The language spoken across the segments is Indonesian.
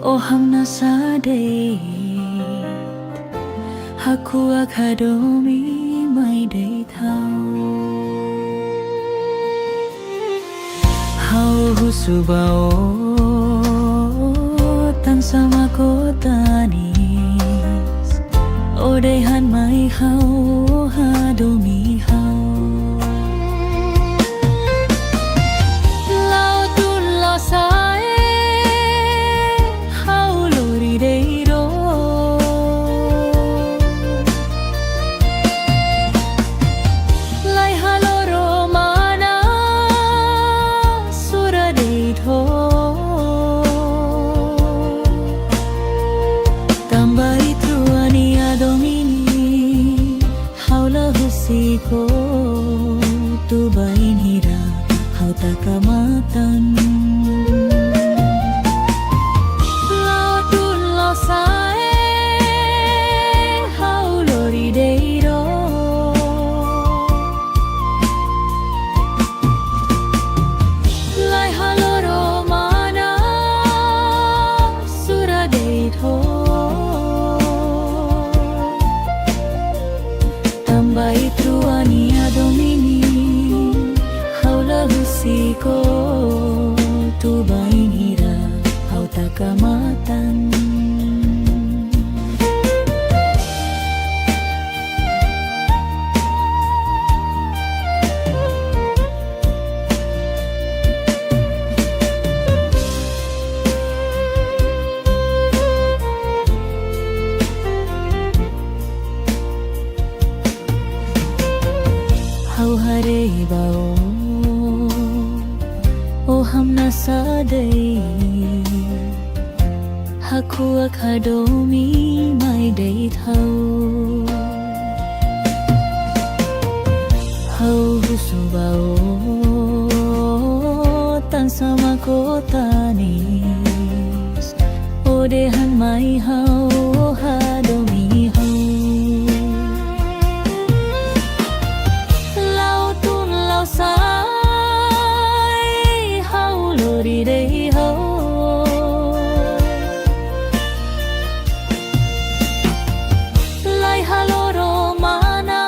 Ohang nasade Haku akadomi may day tao Hau husubao Tan sama ko tanis Odehan may hau hadomi hau Ko tu bain hira hau takamatan lao tun lao sae hau lori deiro lai haloro mana sura deito tambai truani adomini husiko tu bain hira hau takamatan. Hau hare bao o hamna sadai haku akadomi mai dei thau hau husu bao tan sama kotanis o dehan mai hau hadomi hau sai hau lori dei ho lai haloro mana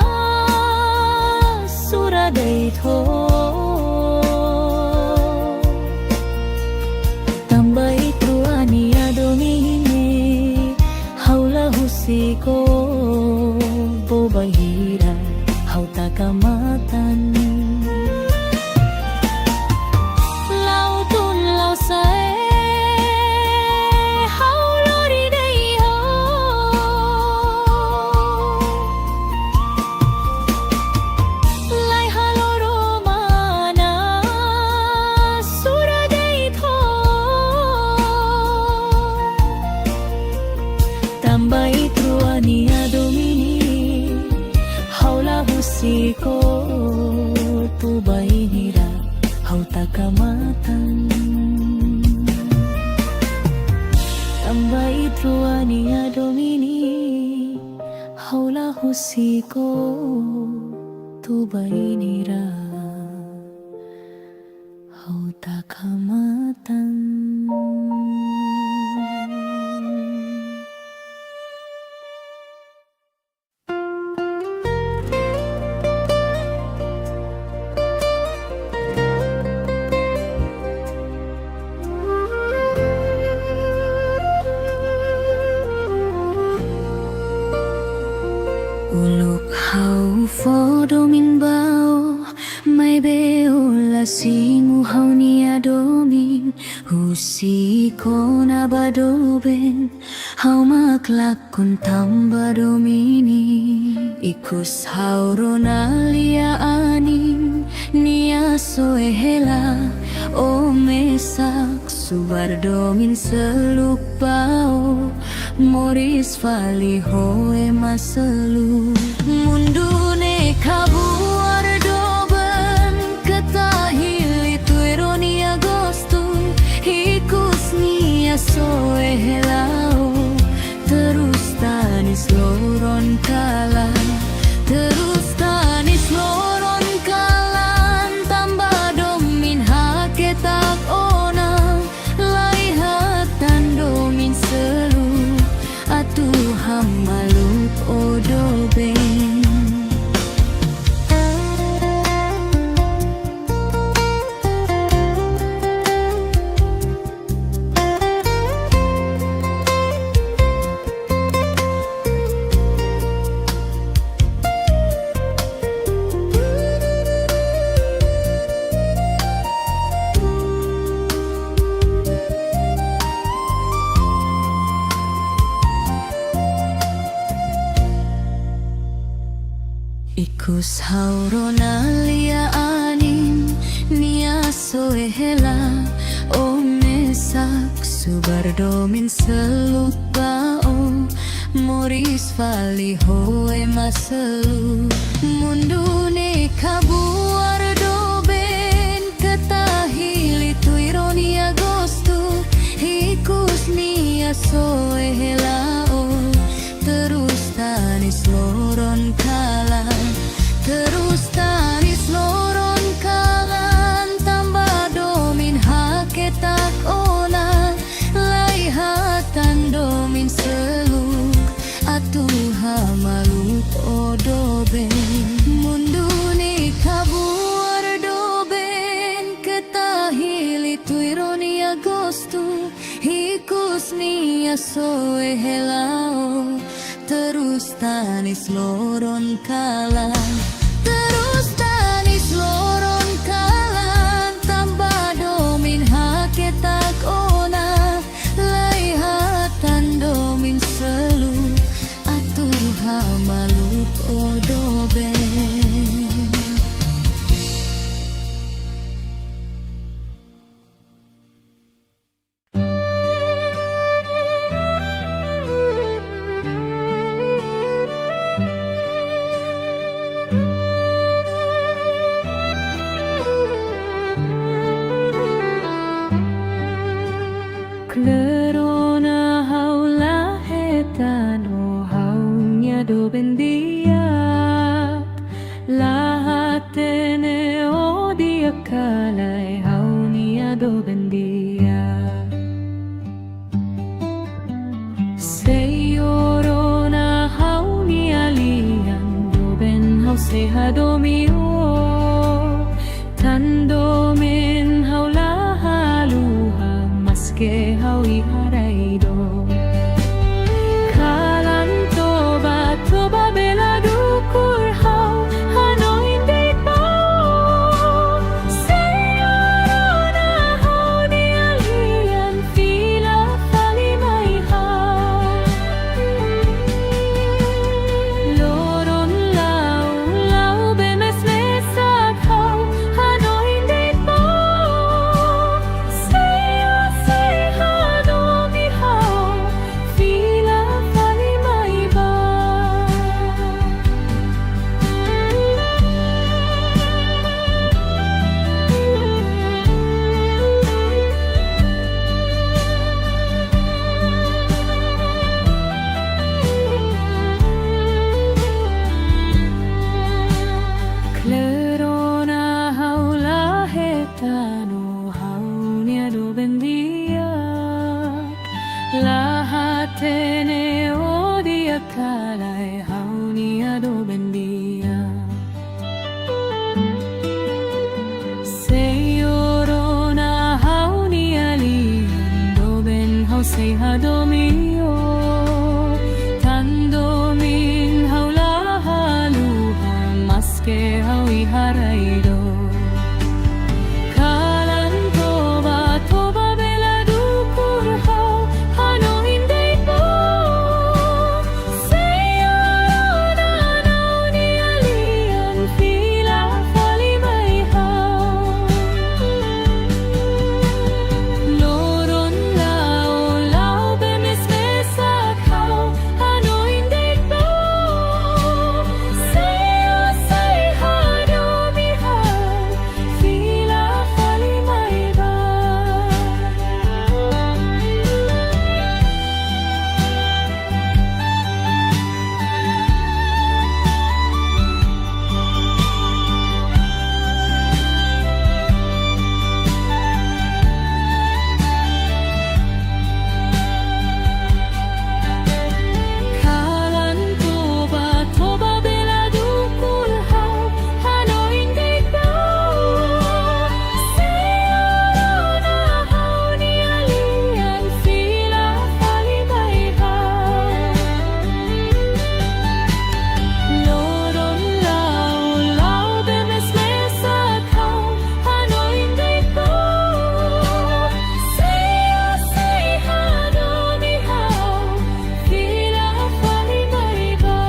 sura dei tho tambai truani adomine haula husiko bobahira hau takamatan. Tambai truani adomini haula husiko tu bainira hau takamatan. Tambai truani adomini haula husiko tu bainira hau takamatan. Uluk hau fodo min bao mai beo la singu hau ni adomin husiko na badoben hau maklak kun tamba domini ikus hau ronalia anin nia soehela o mesak subar domin seluk bao moris fali hoe maselu mundu ne kabuar doben ketahili tu ironi agosto hikus nia soe helao terus tanis loron kalan terus tanis loron kalan tambah domin haketak ona laihatan domin selu atu hamalup odoben. Ikus hauronalia anin nia soehela o mesak subar domin seluk bao moris fali hoe maselu mundu ne kabuar doben ketahili tu ironi agosto hikus nia soehela o terus tanis loron kalan terus tanis loron kalan tambah domin haketak ona laihatan domin seluk atu hamalup odoben mundu ni kabuar doben soe helao, terus tanis loron kalan, terus tanis loron kalan, tambah domin haketak ona, laihatan domin selu, atur hamalup odobe. Klerona haula hetano haunya do bendiat, lahatene odia kalai haunia do bendiat. Seyorona haunia lian do ben hau sehadomio, tandomen haula haluha maske hawi haraido. Kalan toba bela dukur hau hanoin deit bau. Seyorona hau ni alian fila falimai hau. Loron lau bemes mesak hau hanoin deit bau. Sehadoni hau fila falimai bau. Klerona haula hetano haunia do bendiat, lahatene odia kalai haunia do bendiat. Seyorona haunia lian do ben hau sehadomio, tandomin haula haluha maske hawi haraido. Kalan toba bela dukur hau hanoin deit bau. Seyorona nauni alian fila falimai hau. Loron lau bemes mesak hau hanoin deit bau. Sehadomi hau fila falimai bau. Kalan toba bela dukur hau hanoin deit bau. Seyorona hau ni alian fila falimai hau. Loron lau bemes mesak hau hanoin deit bau. Sehadoni hau fila falimai bau.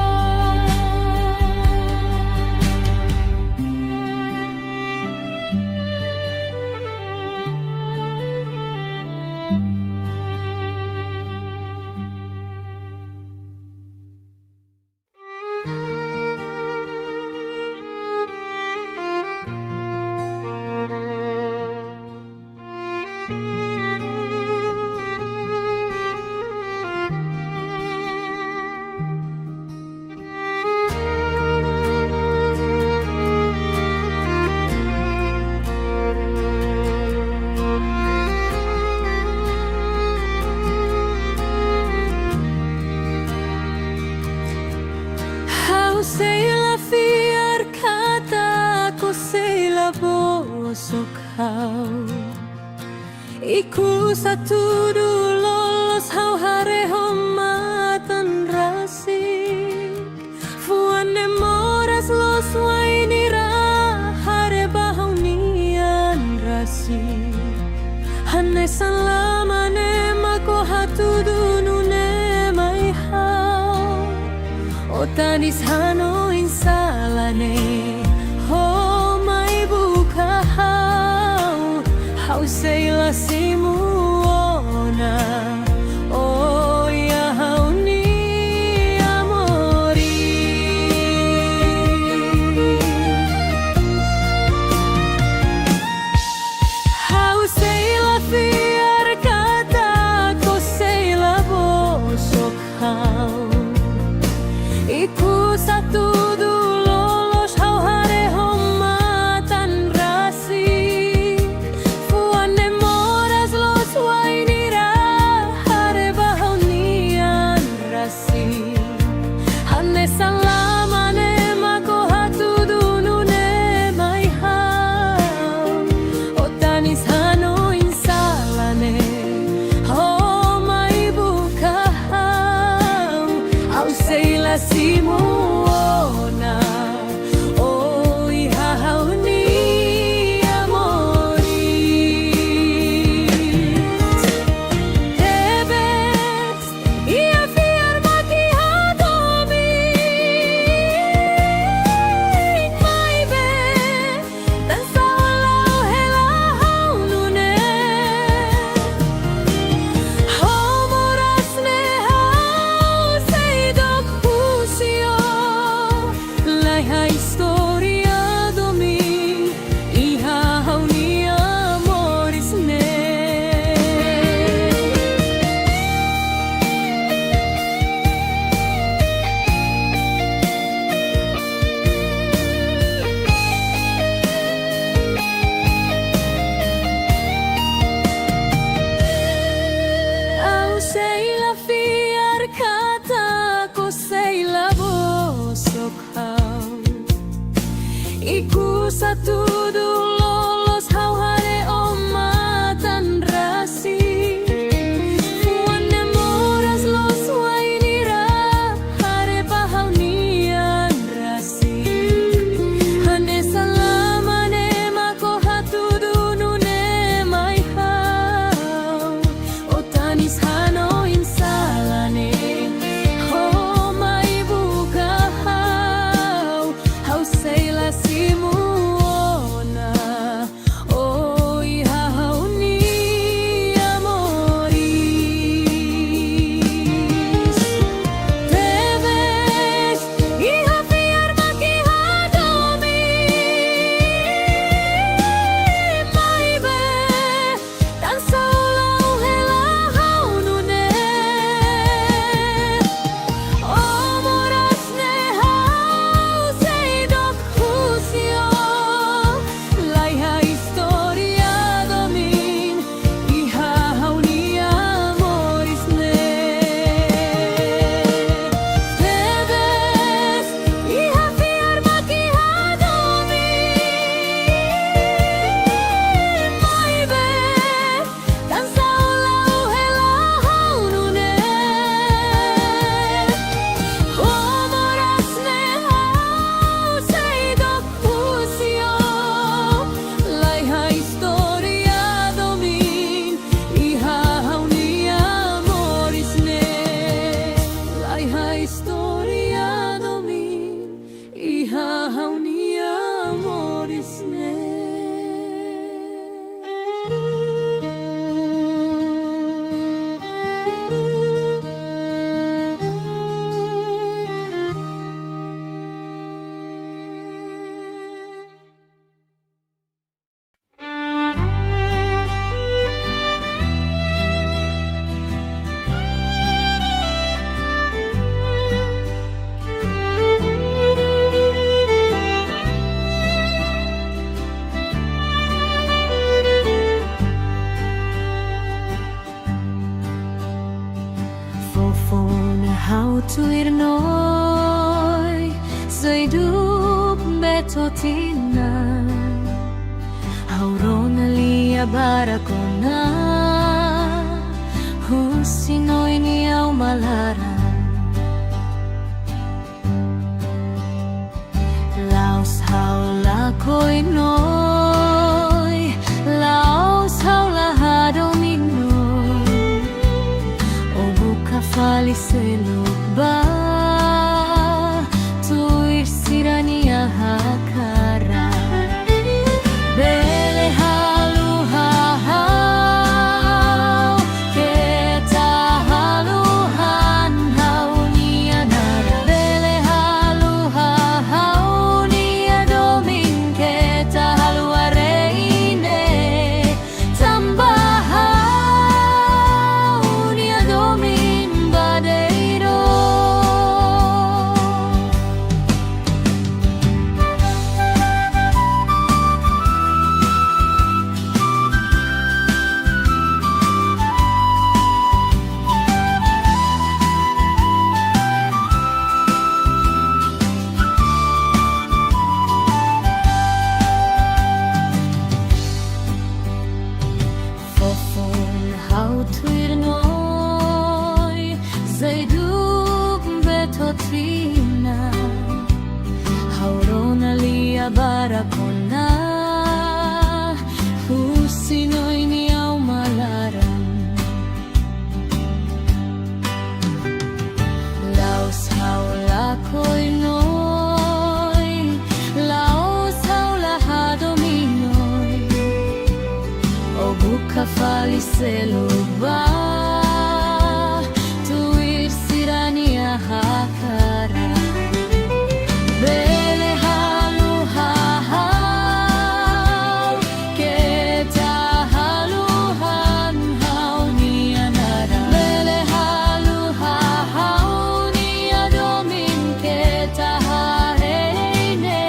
Hau sei la fiar kataku sei la bosok hau. Iku satu dulu lolos hau hare homatan rasi fuane moras los wainira hare bahaunian rasi hane salamane mako hatudunune mai hau otanis hano insalane ho mai buka hau seila simuona oh ya hau ni amori hau seila fiar kata ko seila bosok hau iku satu lolos hau hare homatan rasi fuane moras los wainira hare bahaunian rasi hane salamane mako hatudunune mai hau otanis hano insalane ho mai buka hau seila simuona oh iha hau ni amori debes ia fiar maki hadomi mai be dan saulau hela hau nune hau moras ne hau seidok pusio lai ha historia domi iha hau ni amoris ne au seila fiar kata ko seila bosok hau iku satu lolos hau hare omatan rasi fuane moras los wainira hare bahaunian rasi hane salamane mako hatudunune mai hau otanis hano insalane ho mai buka hau seila simuona oh iha hau ni amoris debes iha fiar maki hadomi mai be dan saulau hela hau nune oh moras ne hau seidok pusio lai ha historia domin iha hau ni amoris ne debes iha fiar maki hadomi mai be dan saulau hela hau nune oh moras ne hau seidok pusio lai ha historia domin iha hau ni amoris ne lai ha historia domin iha hau ni amoris ne Fofona hau tuir noi Zaidup betotina Haurona lia barakona Husinoy niyaw malaran Laos haula ko'y noy Laos haula hadominoy O buka faliselok ba Tuir sirania hakara Bele halu hahau Keta haluhan hau nia nara Bele halu hahau nia domin Keta halu areine Tambahau nia domin badeiro Fofon hau tuir noy Zaidub betotrina Haurona lia barakona Husinoy niyaw malaran Laos haula ko'y noy Laos haula hadominoy O buka faliseluba Tuir sirania hakara Bele halu hahau Keta haluhan hau nia nara Bele halu hahau nia domin Keta hareine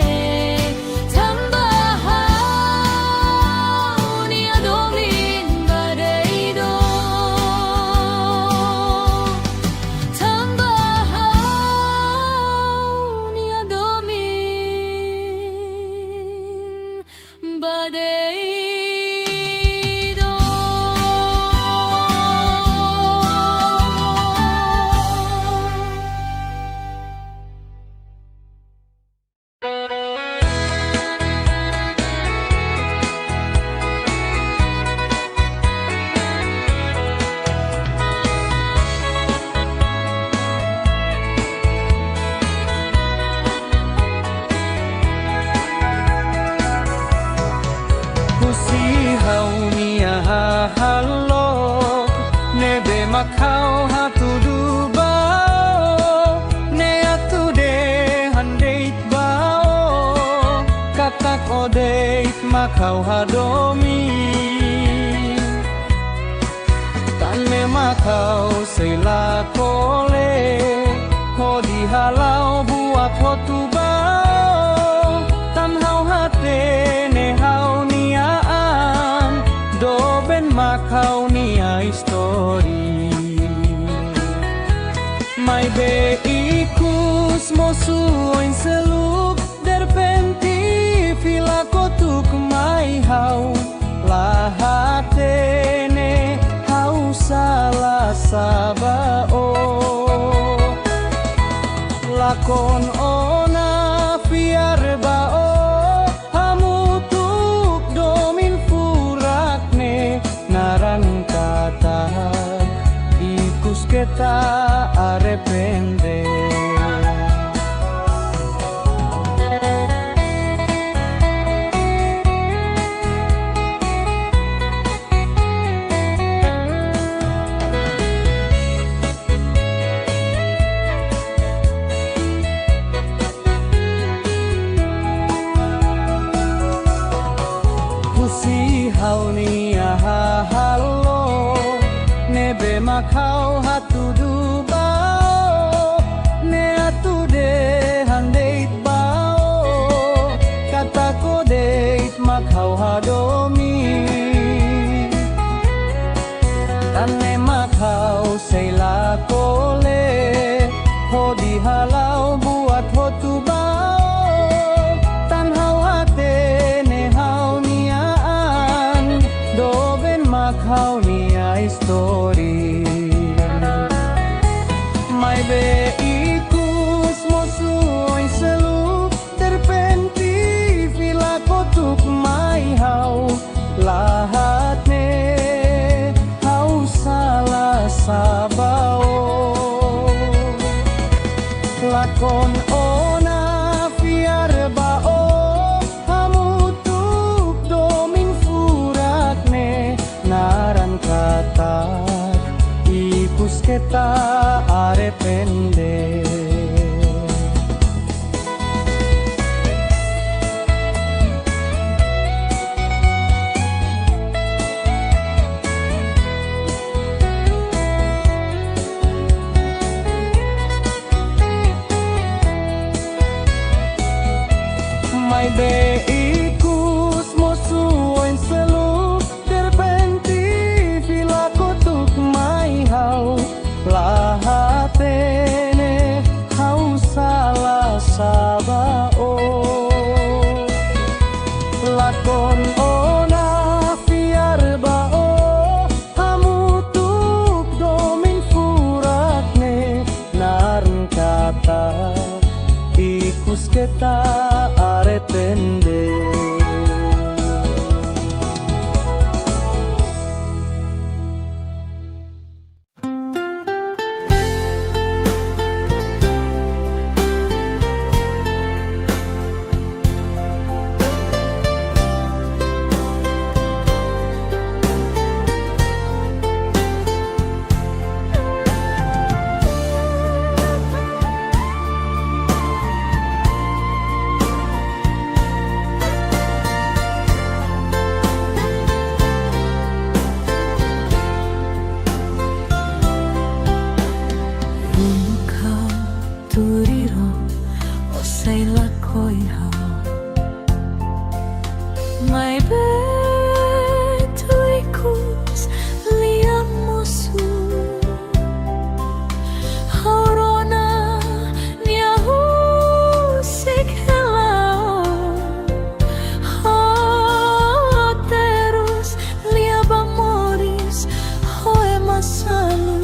Tambahau nia domin badeiro Tambahau nia domin badeiro Husihau nia hahalok Nebe makau hatudu bao Ne atude handeit bao Katak odeit makau hadomi Tan me makau seila kole Hodi halau buat hotu bao Tan hau hate ne hau niaan Doben makau nia histori Mai be ikus mosuoin seluk Derpenti fila kotuk mai hau Lahatene hau salah sabao Lakon ona fiar bao Hamutuk domin furakne Naran kata ikus kita arepende Husihau nia hahalo Nebe makau hatudu bao Ne atude handeit bao Kata kodeit makau hadomi Tane makau seila kole Hodi halau buat hotu bao Tan hau hate ne hau niaan Doben makau nia histori kon ona fiar bao hamutuk domin furakne narn kata ikus kita aretende. Turiro o say la koi ha my bed tuikus liam musu horona nia hu sikhelao terus liab amoris hoe masalu.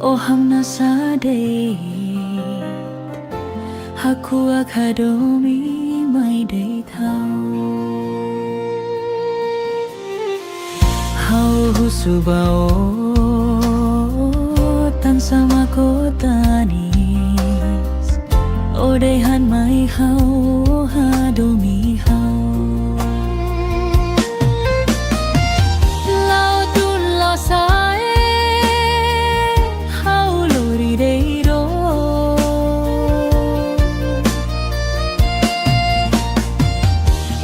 Oh hamna sadet Aku akademi ไม่ได้เท่าเฮาฮู้สึกว่าตั้ง sama kota nis Ode han mai hau ha domi hau Lao tun lo sae hau lori dei do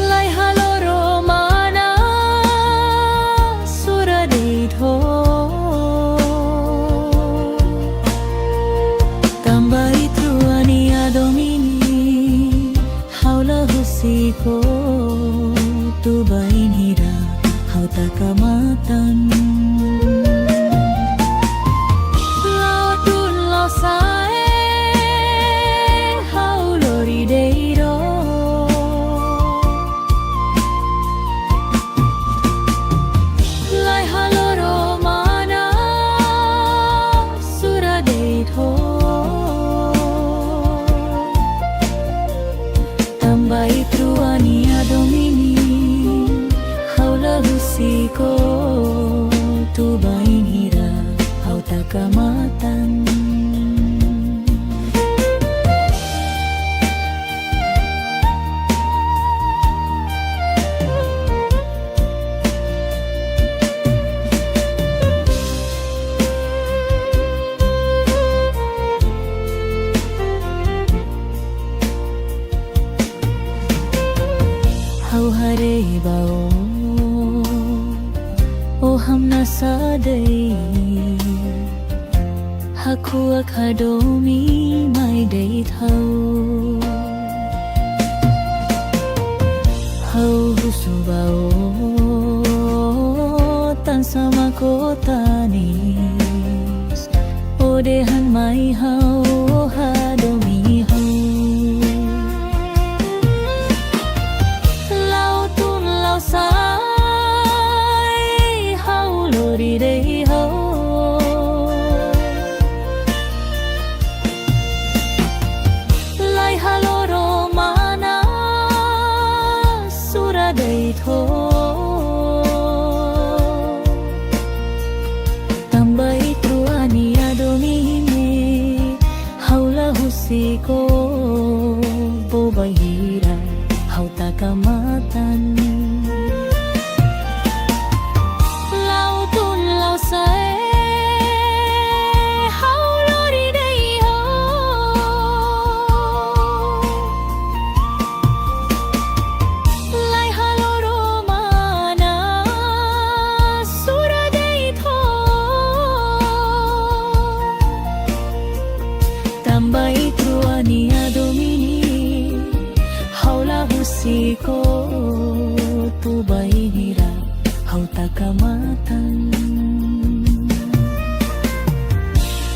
Lai halo romana sura dei tho Tambai truani adomini haula husiko tu bainira hau takamatan Lao tun lo sae hau lori dei do Lai halo romana sura dei tho Tambai truani adomini haula husiko tu bainira hau takamatan Hau hare bao O hamna sadai Haku akademi mai dei thau Hau husu bao Tan sama kota nis Ode han mai hau ha domi hau Lao tun lao sai hau lori dei hau Lai halo romana sura dei tho Tambai truani adomini haula husiko bobaihira hau takamatan Lao tun lao sae hau lori dei ho Lai halo romana sura dei tho Tambai truani adomini haula husiko tu bainira hau takamatan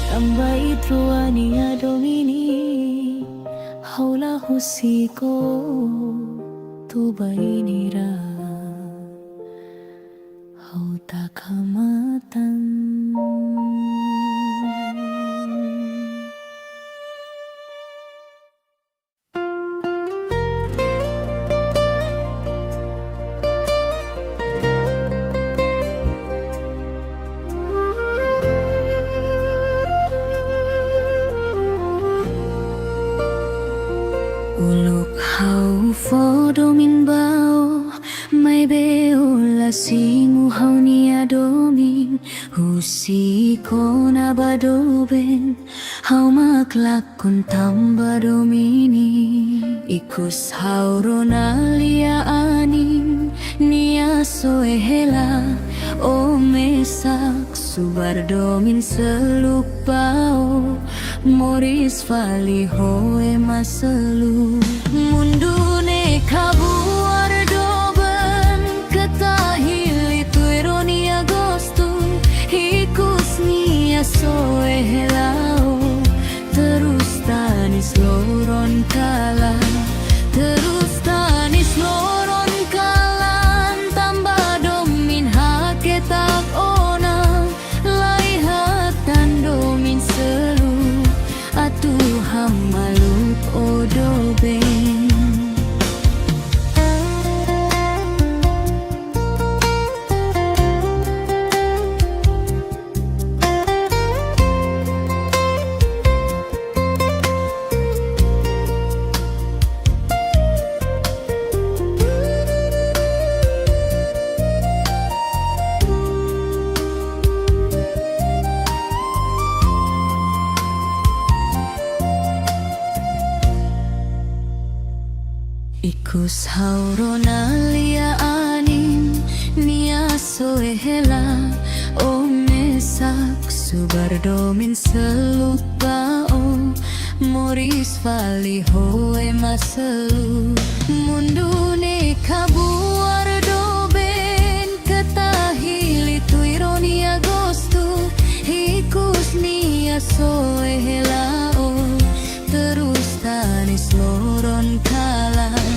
Tambai truani adomini haula husiko tu bainira hau takamatan Uluk hau fodomin bao mai beo la singu hau ni adomin husi kona badoben hau maklak kun tamba domini ikus hau ronalia anin nia soehela o mesak subar domin seluk bao Moris fali hoe maselu mundune kabuar doben ketahili tu ironi agosto hikus nia soehelao terus tanis loron kala terus tanis loron kalan tambah domin haketak ona lai hatan domin selu atu hamalut od Ikus haurona lia anin nia soehela o mesak subardomin selupao moris vali hoe maselu mundune kabuar doben ketahili tu ironia gostu ikus nia soehelao terus tanis loron kalan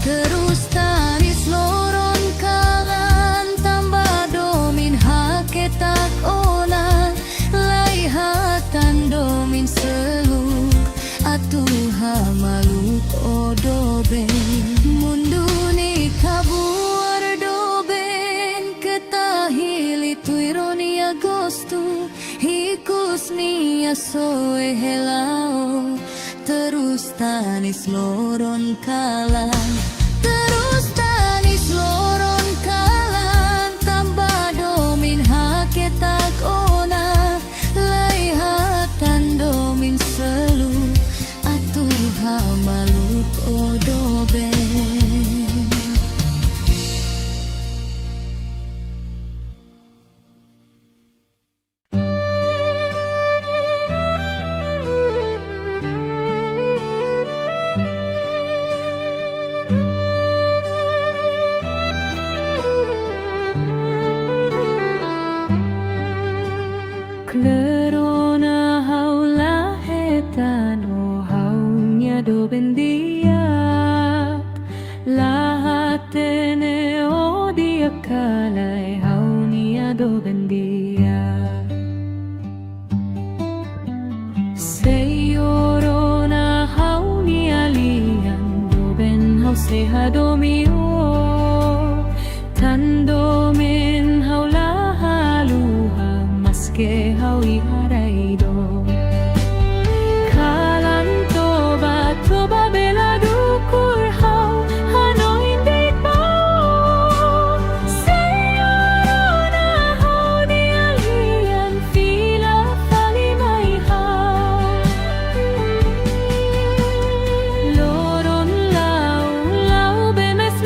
terus tanis loron kalan tambah domin haketak ona laihatan domin seluk atuh hamaluk odoben munduni kabuar doben ketahili tu ironia gostu hikus nia soehelao terus tanis loron kalan terus tanis loron kalan tambah domin haketak ona laihatan domin selu atuh hamaluk odoben. Klerona haula hetano haunya do bendiat lahatene odia kalai haunia do bendiat seyorona haunia lian do ben hau sehadomio tandomen haula haluha maske hau iharaido kalan toba bela dukur hau hanoin deit bau seyorona hau di alian fila fali mai hau loron lau bemes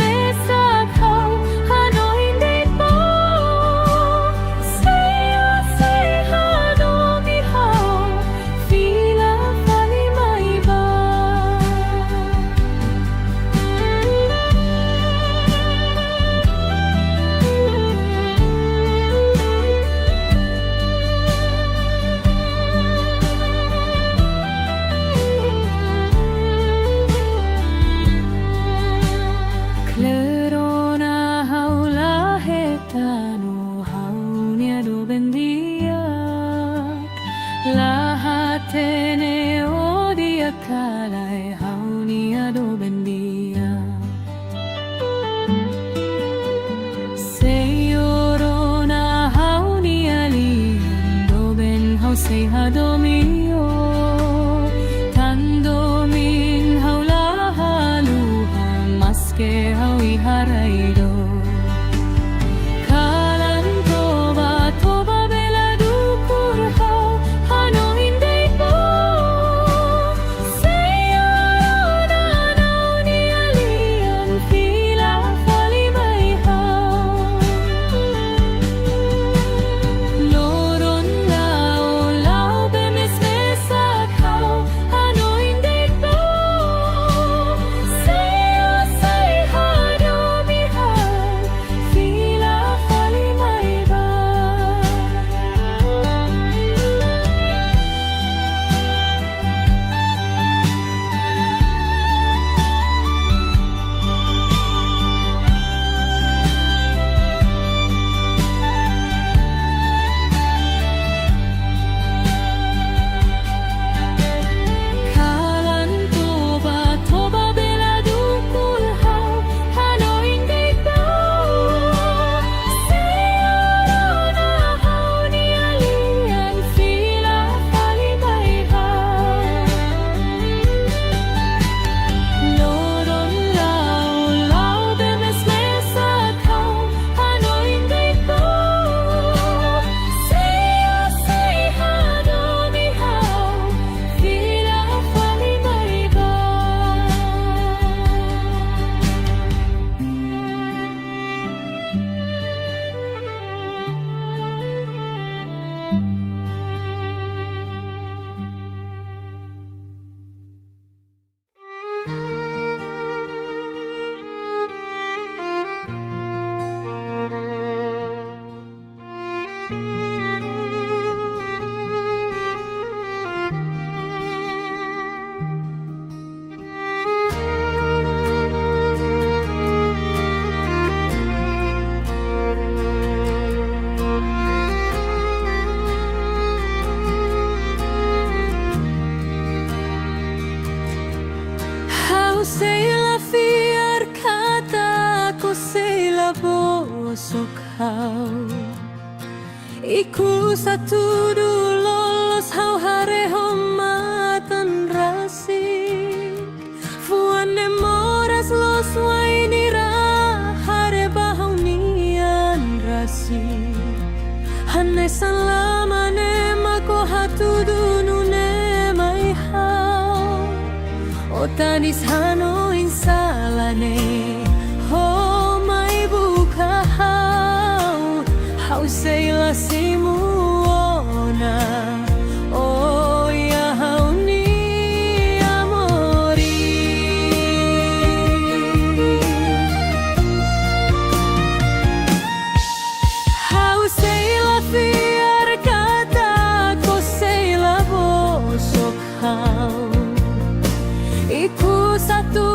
sei la fiar kataku sei la bosok hau Iku satu lolos hau hare homatan rasik Fuane moras los wainira hare bahau nian rasik Hane salamane mako hatu dunune mai hau Otanis hano insalane Ho mai buka hau Hau sei la simuona Oh ya hau ni amori Hau sei la fiar kataku sei la bosok hau Iku satu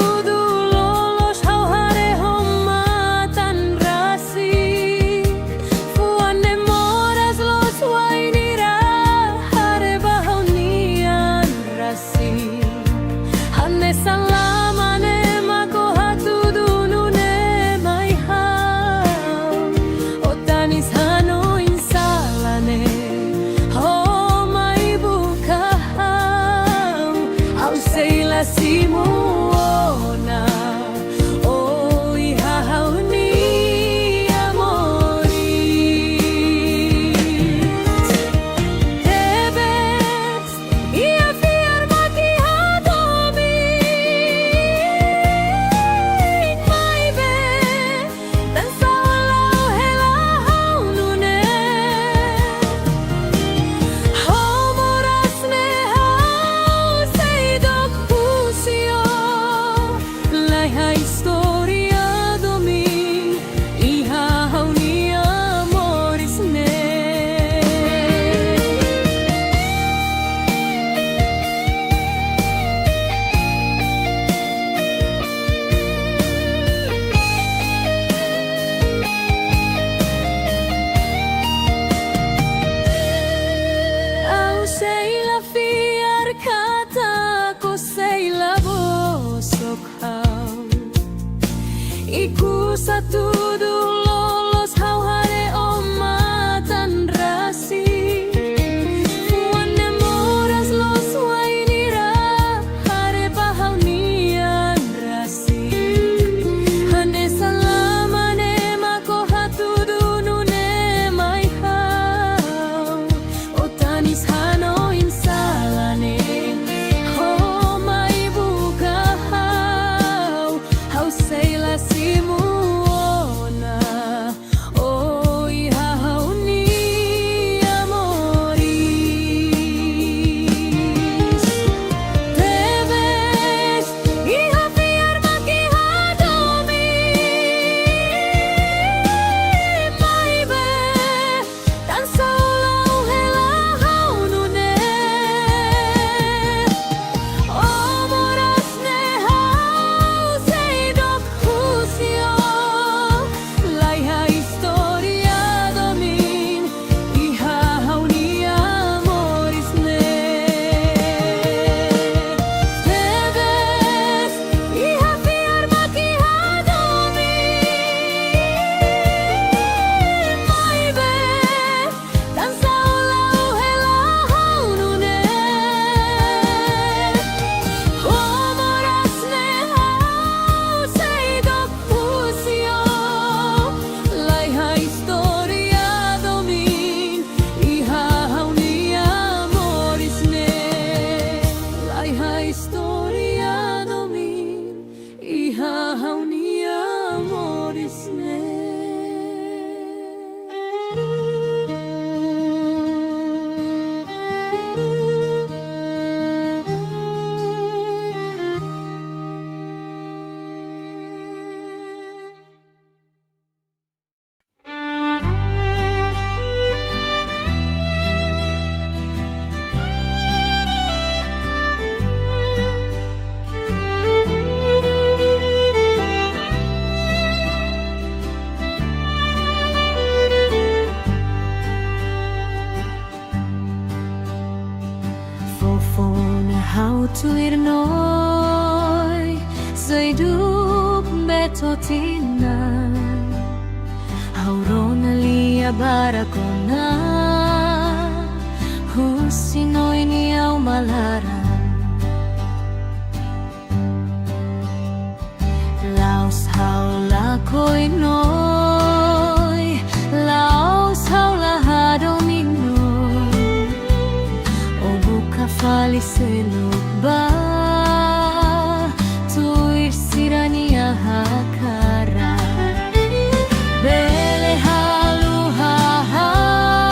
lolos hau hare homatan rasik Fuane moras los wainira hare bahau nian rasik Hane salamane mako hatu dunune mai hau Otanis hano insalane Ho mai buka hau Au sei la simuona Oh iha hau ni amori Debes ia fiar maki hadomi Mai be Dan salau hela hau nune Hau moras ne hau sei dok pusio Lai ha historia domi Iha hau ni amoris ne Au sei la fiar kataku sei la bosok hau Iku satu lolos hau hare omatan rasik Fuane moras los wainira hare bahau nian rasik Hane salamane mako hatu dunune mai hau Otanis hano insalane Ho mai buka hau Hau sei la simuona totina Aurona lia barakona Husinoy niyaw malaran Laos haula ko'y noy Laos haula hadominoy O buka faliselok ba Tuir sirania hakara Bele halu hahau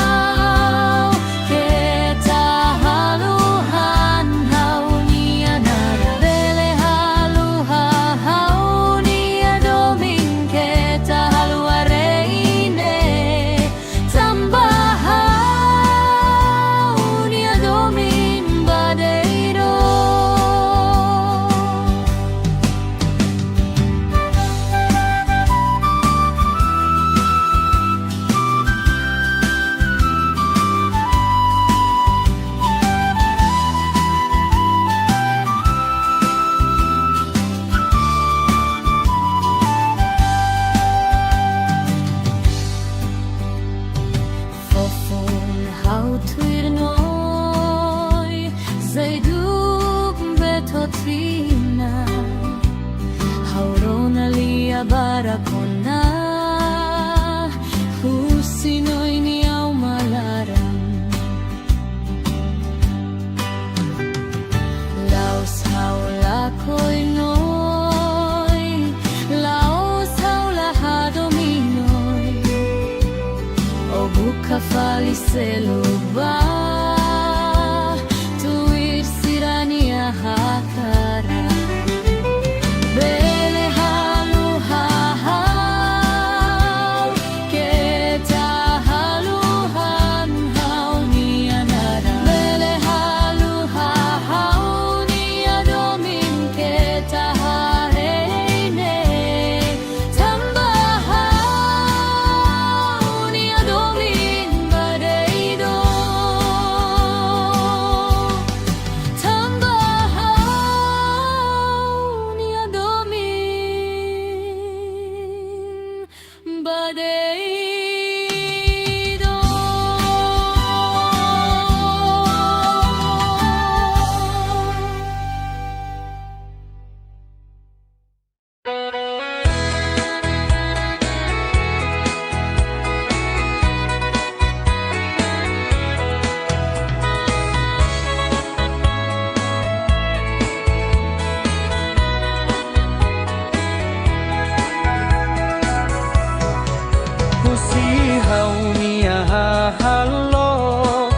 Keta haluhan hau nianara Bele halu hahau niadomin Keta halu areine Tambahau niadomin badeiro Fofon hau tuir noy Zayduk betotrina Haurona lia barakona Husinoy niyaw malaran Laos haula ko'y noy Laos haula hadominoy O buka faliseluba Tuir sirania hakara Bele halu hahau Keta haluhan hau nianara Bele halu hahau niadomin Keta hareine Tambahau niadomin badeido Tambahau niadomin badeido Kusihau nia halok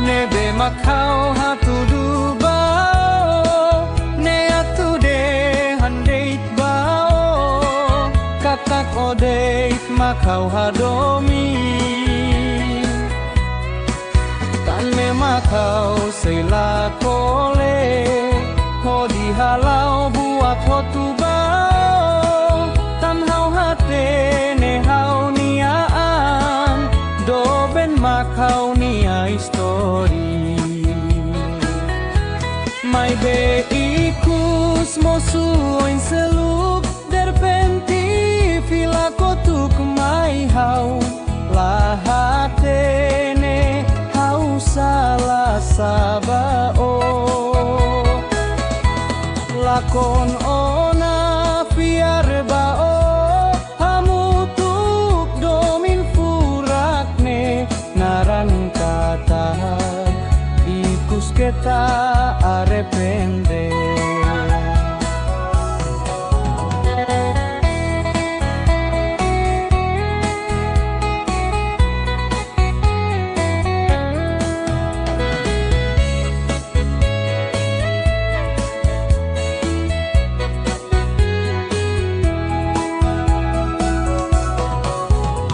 Nebe makau hatudu bao Ne atude handeit bao Katak odeit makau hadomi Tan me makau seila kole Hodi halau buat hotu bao Tan hau hate ne hau niaan Doben makau nia histori Mai be ikus mosuoin seluk Derpenti fila kotuk mai hau Lahatene hau salah sabao Lakon ona fiar bao Hamutuk domin furakne Naran kata ikus keta arepende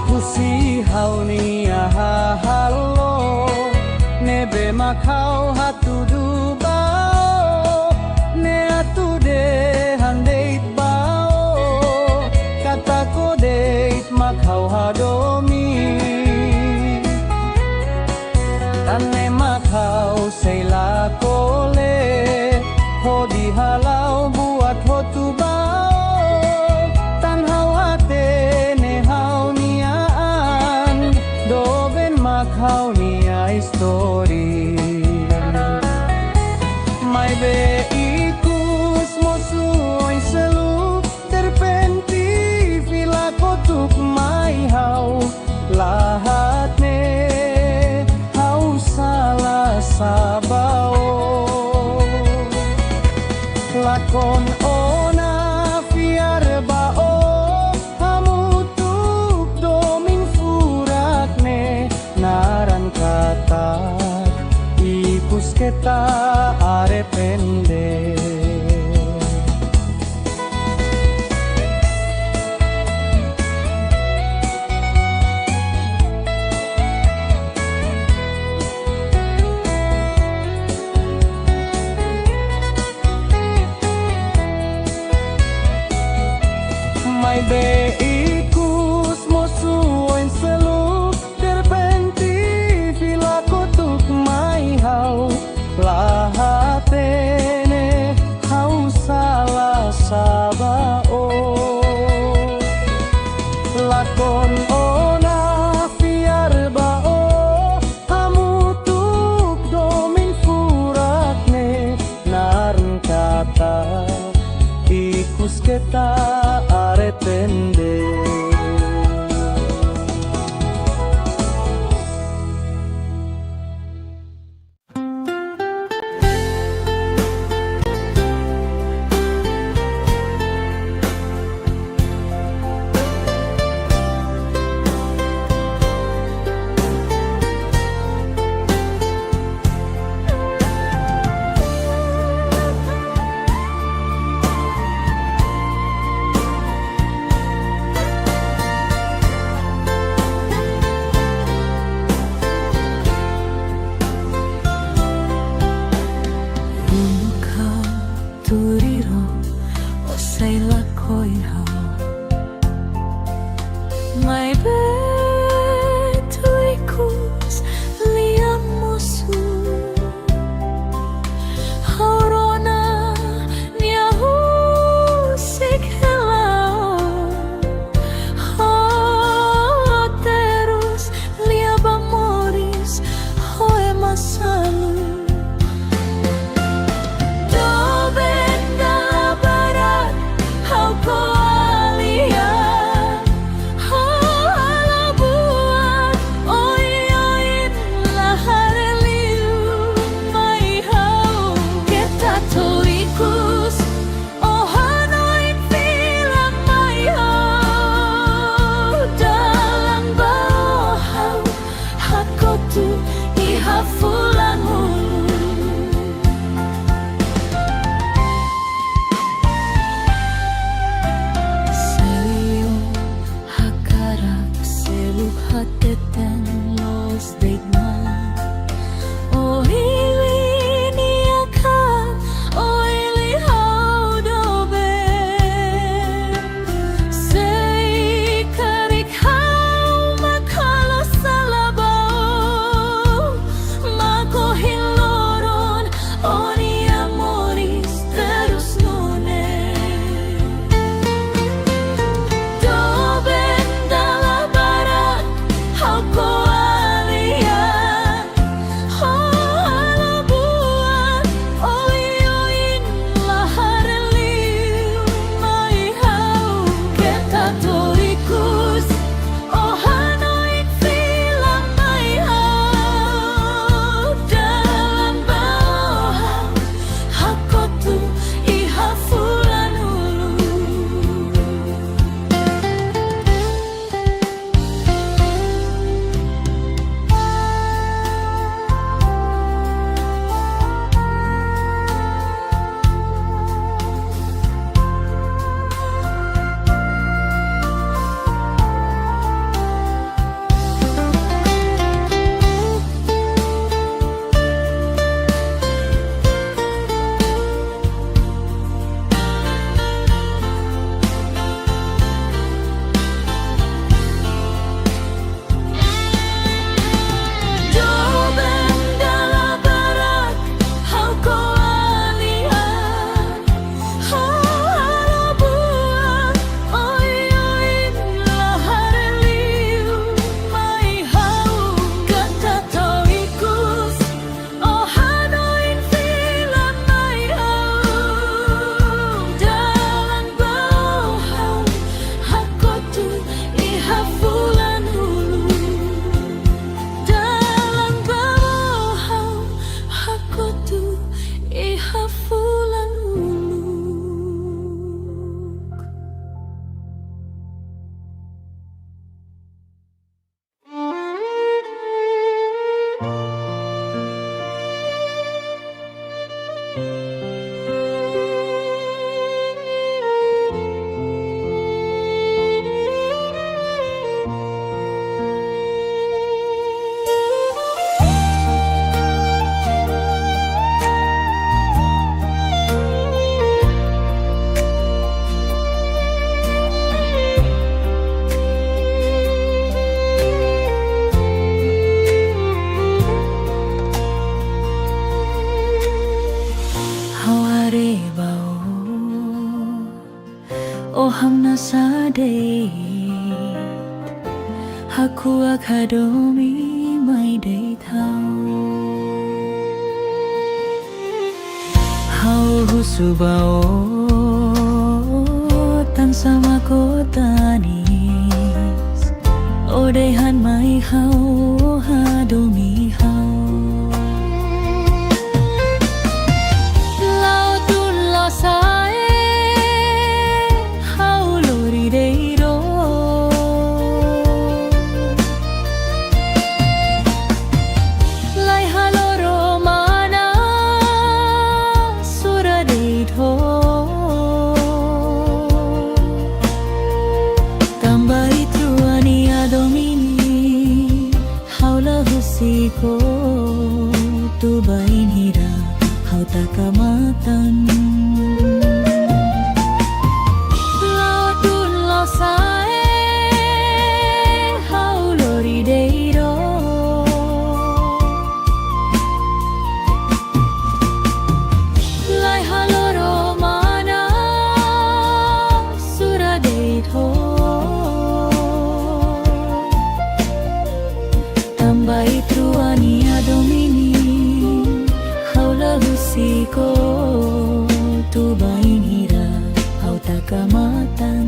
Kusihau nia halo Nebe makau hatudu bao Ne atude handeit bao Kata kodeit makau hadomi Tane makau seila kole Hodi halau buat hotu bao Tan May beikus mo suoin seluk terpenti fila kotuk may hau lahatene hau salah sabao lakon ona fiar bao hamutuk doming furakne narn kata ikus kita aretende. Turiro o say la koi hao mai be tui kus liam mosu horona nia hu sik helao terus liab amoris hoe masalu Go O hamna sade Haku akadomi mai day thao Hau husubao Tan sama kotanis O day han mai hau hadomi hau Lao tun lo sae Hau lori day do Lai haloro mana Sura day tho Tambah itu ania domini Haula husiko Tu bain hira Hau takamatan Lao tun lo sae Hau lori day do Lai haloro mana Sura day tho Tambah itu ania domini Haula husiko Tu bain hira Hau takamatan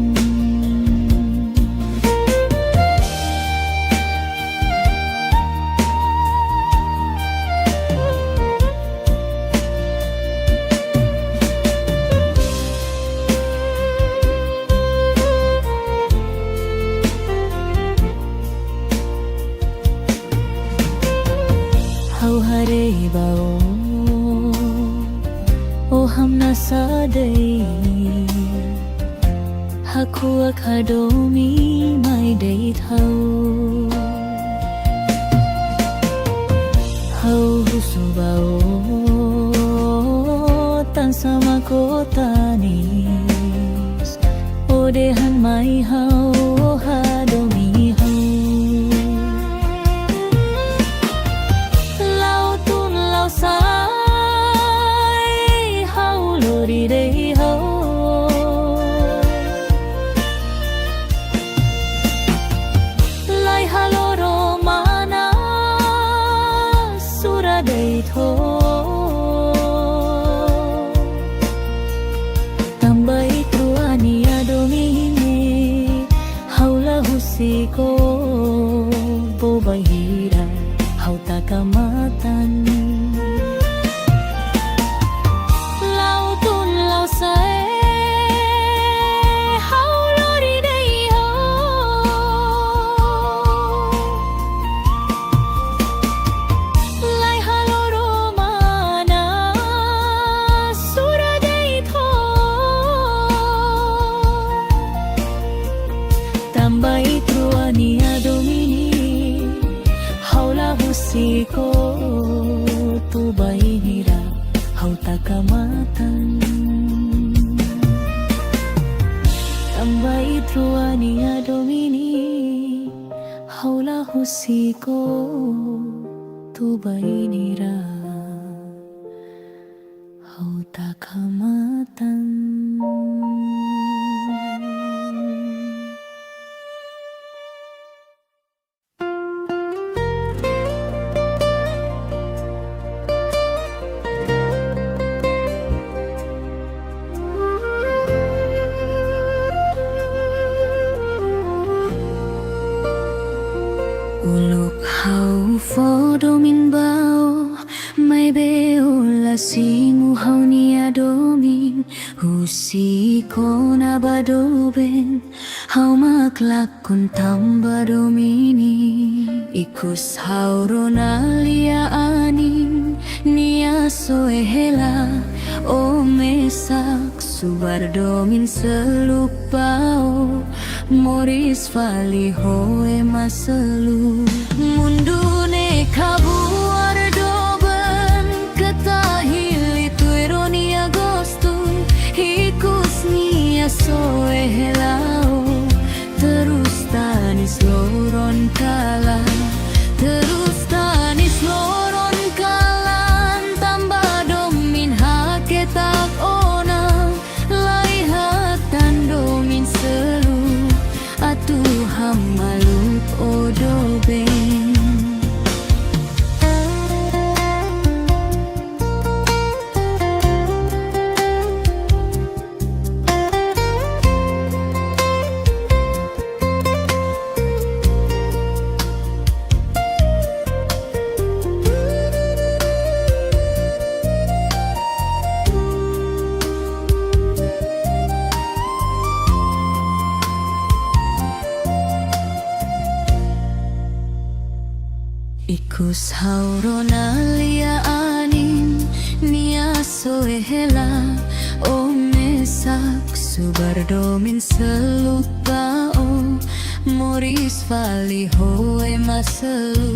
Hau hare bao O hamna sadai Haku akadomi mai day thao Hau husubao Tan sama kotanis O dehan mai hau hadomi hau Lao tun lao sai Hau lori day hau Lai haloro mana Sura day tho Tambah itu ania domini Haula husiko Bobai hira Hau takamatan Lao tun lao sae Hau lori day ho Lai haloro mana Sura day tho Tambah itu ania domini Haula husiko Tu bain hira Hau takamatan Tambah itu ania domini Haula husiko Tu bain hira Hau takamatan Uluk hau fodo min bao Mai beo la singu hau nia domin Husi kona badoben Hau maklak kun tamba domini Ikus hau ronalia anin Nia soehela o mesak Subar domin seluk pao Moris fali hoe maselu Mundune kabuar doben Ketahili tu ironia gostu Hikus nia soe helao Terus tanis loron kala Terus tanis loron kalan Tambah domin haketak ona Lai hatan domin Kus haurona lia anin nia soehela o mesak subardomin selupao moris vali hoe maselu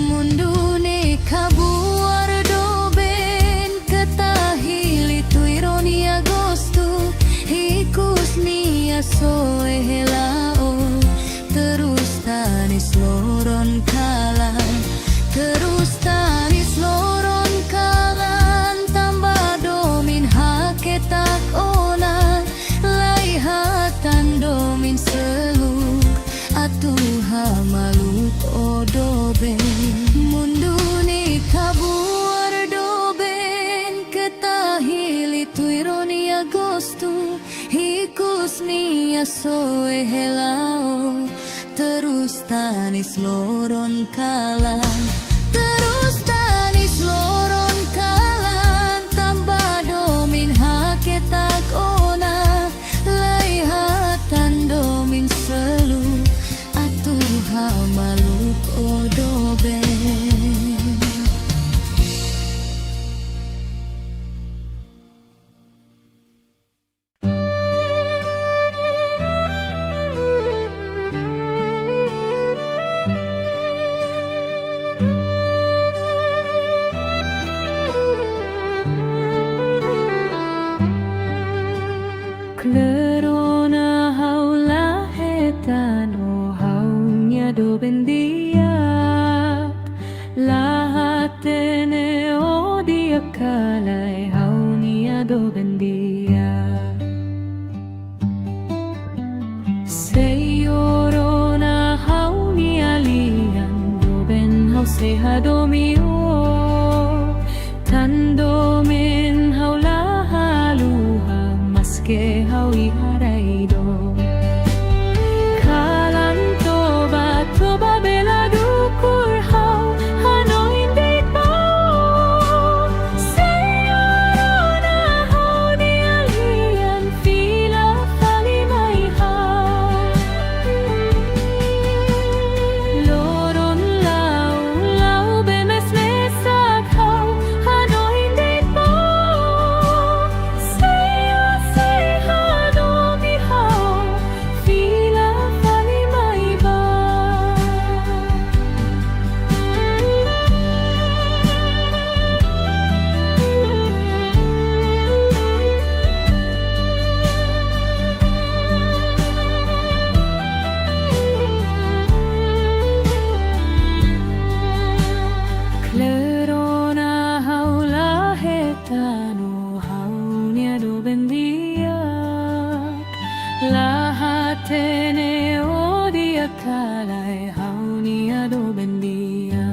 mundune kabuar doben ketahili tu ironia gostu hikus nia soehelao terus tanis loron kalan terus tanis loron kalan tambah domin haketak onan laihatan domin seluk atuh hamalut odoben munduni kabuar doben ketahili tu ironia gostu hikus nia soehelao terus tanis loron kalan terus tanis loron kalan tambah domin haketak ona laihatan domin selu atuh hamaluk odoben. Klerona haula hetano haunya do bendia lahatene odia kalai haunia do bendia seyorona haunia lian do ben hau sehadomio tandomen haula haluha maske hawi haraido kalan toba bela dukur hau hanoin deit bau seyorona hau dialian fila falimai hau loron lau bemes mesak hau hanoin deit bau sehadomi hau fila falimai bau Klerona haula hetano haunia do bendia lahatene odia kalai haunia do bendia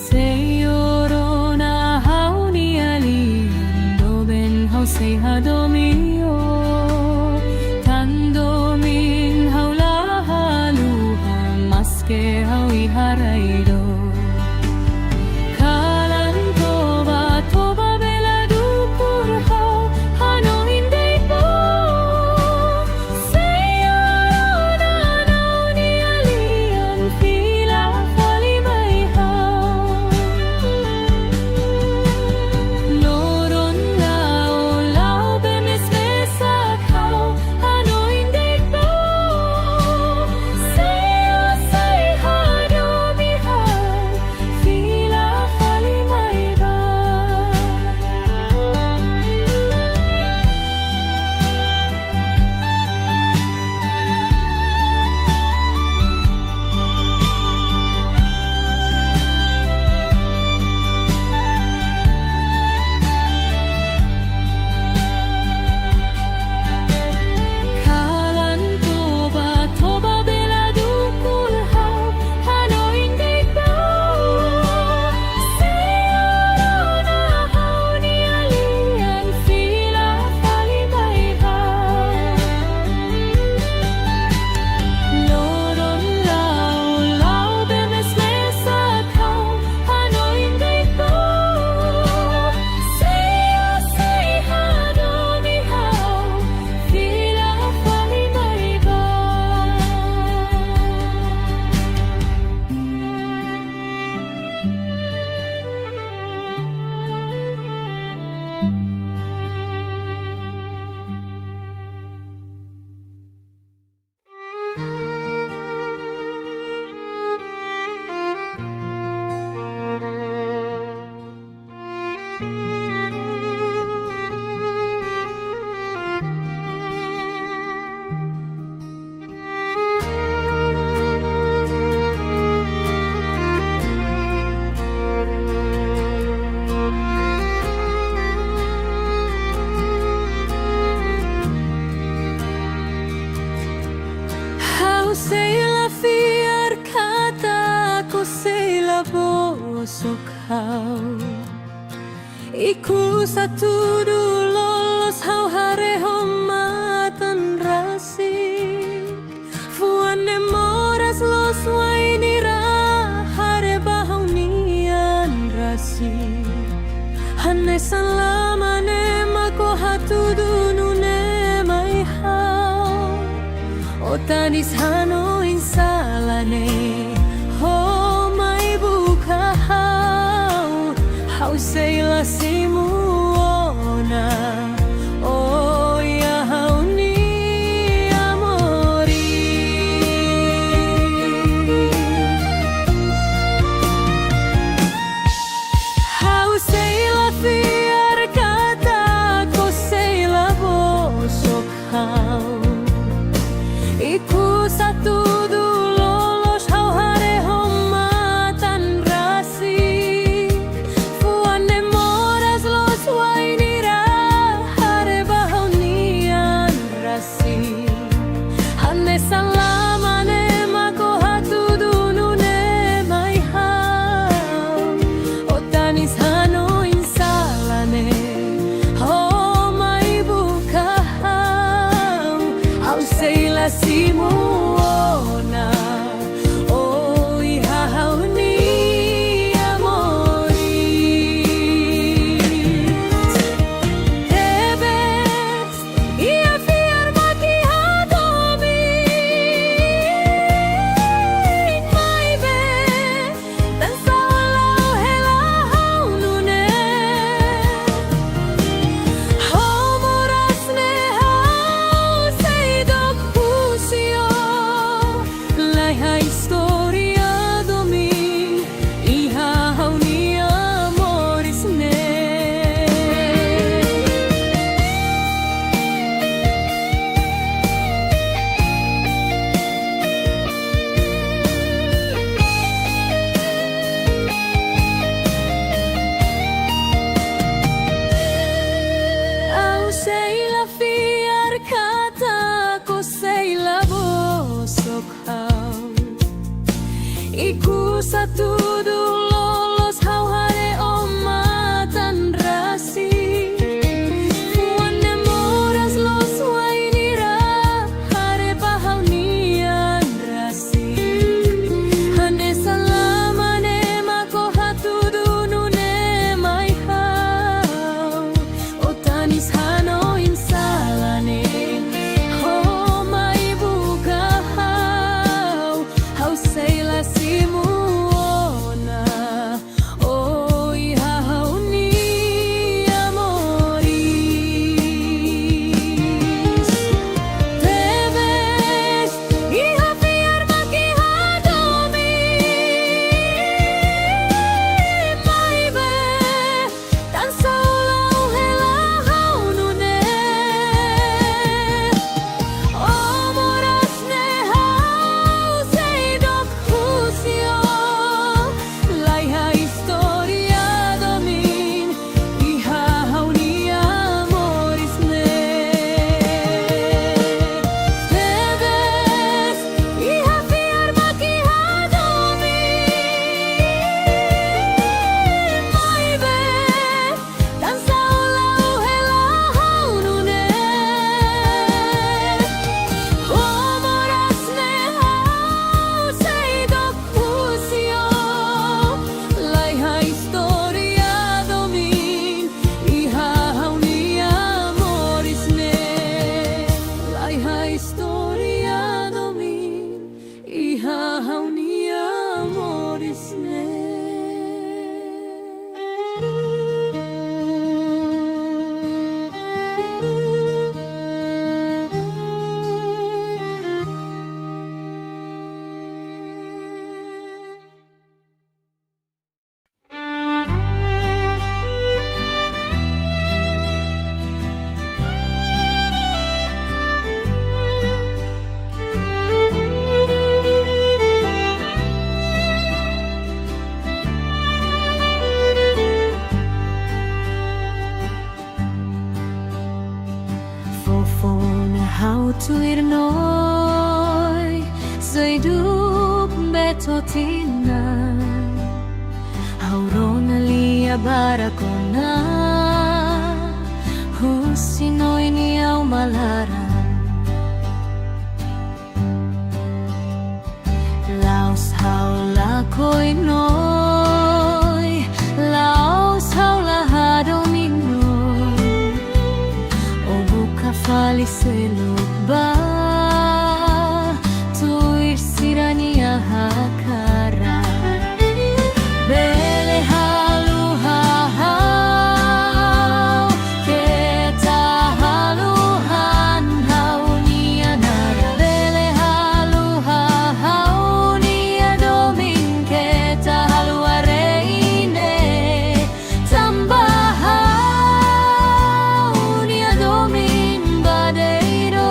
seyorona haunia lian do ben hau sehadomio tandomin haula haluha maske hawi haraido kalan toba bela dukur hau hanoin deit bau seyorona nauni alian fila falimai hau loron lau bemes bosok hau Iku satu lolos hau hare homatan rasi Fuane moras los wainira hare bahau nian rasi Hane salamane mako hatu dunune mai hau Otanis hano insalane Ho mai buka hau Hau seila simuona Oh ya hau ni amori Hau seila fiar kata Ko seila bosok hau Iku satu lolos hau hare homatan rasi Fuane moras los wainira hare bahau nian rasi Hane salamane mako hatu dunune mai hau Otanis hano insalane Ho mai buka hau Hau seila simuona Oh iha hau ni amori Tebes ia fiar maki hadomi Mai be Dan saulau hela hau nune Hau morasne hau seidok pusio Lai ha historia domi Iha hau ni amorisne Au seila fiar kata Ko seila bosok hau Iku satu lolos hau hare omatan rasi Fuane moras los wainira hare bahau nian rasi Hane salamane mako hatu dunune mai hau Otanis hano insalane Ho mai buka hau Hau seila simuona Oh iha hau ni amoris Tebes iha fiar maki hadomi Mai be Dan saulau hela hau nune Oh morasne hau seidok pusio Lai ha historia domin Iha hau ni amorisne Tebes iha fiar maki hadomi Mai be Dan saulau hela hau nune Oh morasne hau seidok pusio Lai ha historia domin Iha hau ni amorisne Lai ha historia domin Iha hau ni amorisne Fofona hau tuir noi Sei dup betotina Hau barakona Husinoy niyaw malaran Laos haula ko'y noy Laos haula hadominoy O buka faliselok ba Tuir sirania hakara Bele halu hahau Keta haluhan hau nia nara Bele halu hahau nia domin Keta halu areine Tambahau nia domin badeiro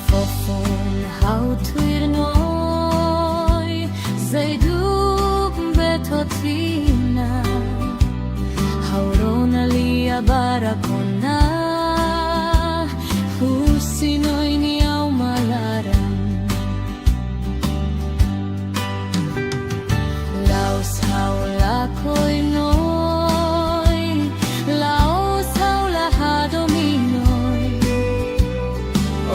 Fofon hau tuir noy Zayduk betotina Haurona lia barakona Husinoy niyaw malaran Laos haula ko'y noy Laos haula hadominoy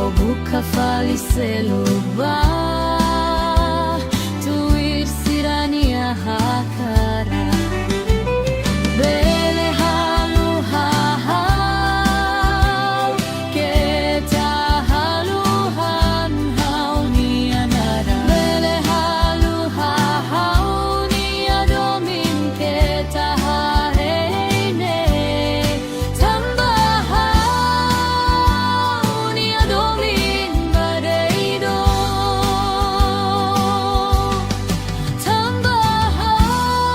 O buka faliseluba Tuir sirania hakara Bele halu hahau Keta haluhan hau nia nara Bele halu hahau nia domin Keta hareine Tambahau nia domin badeido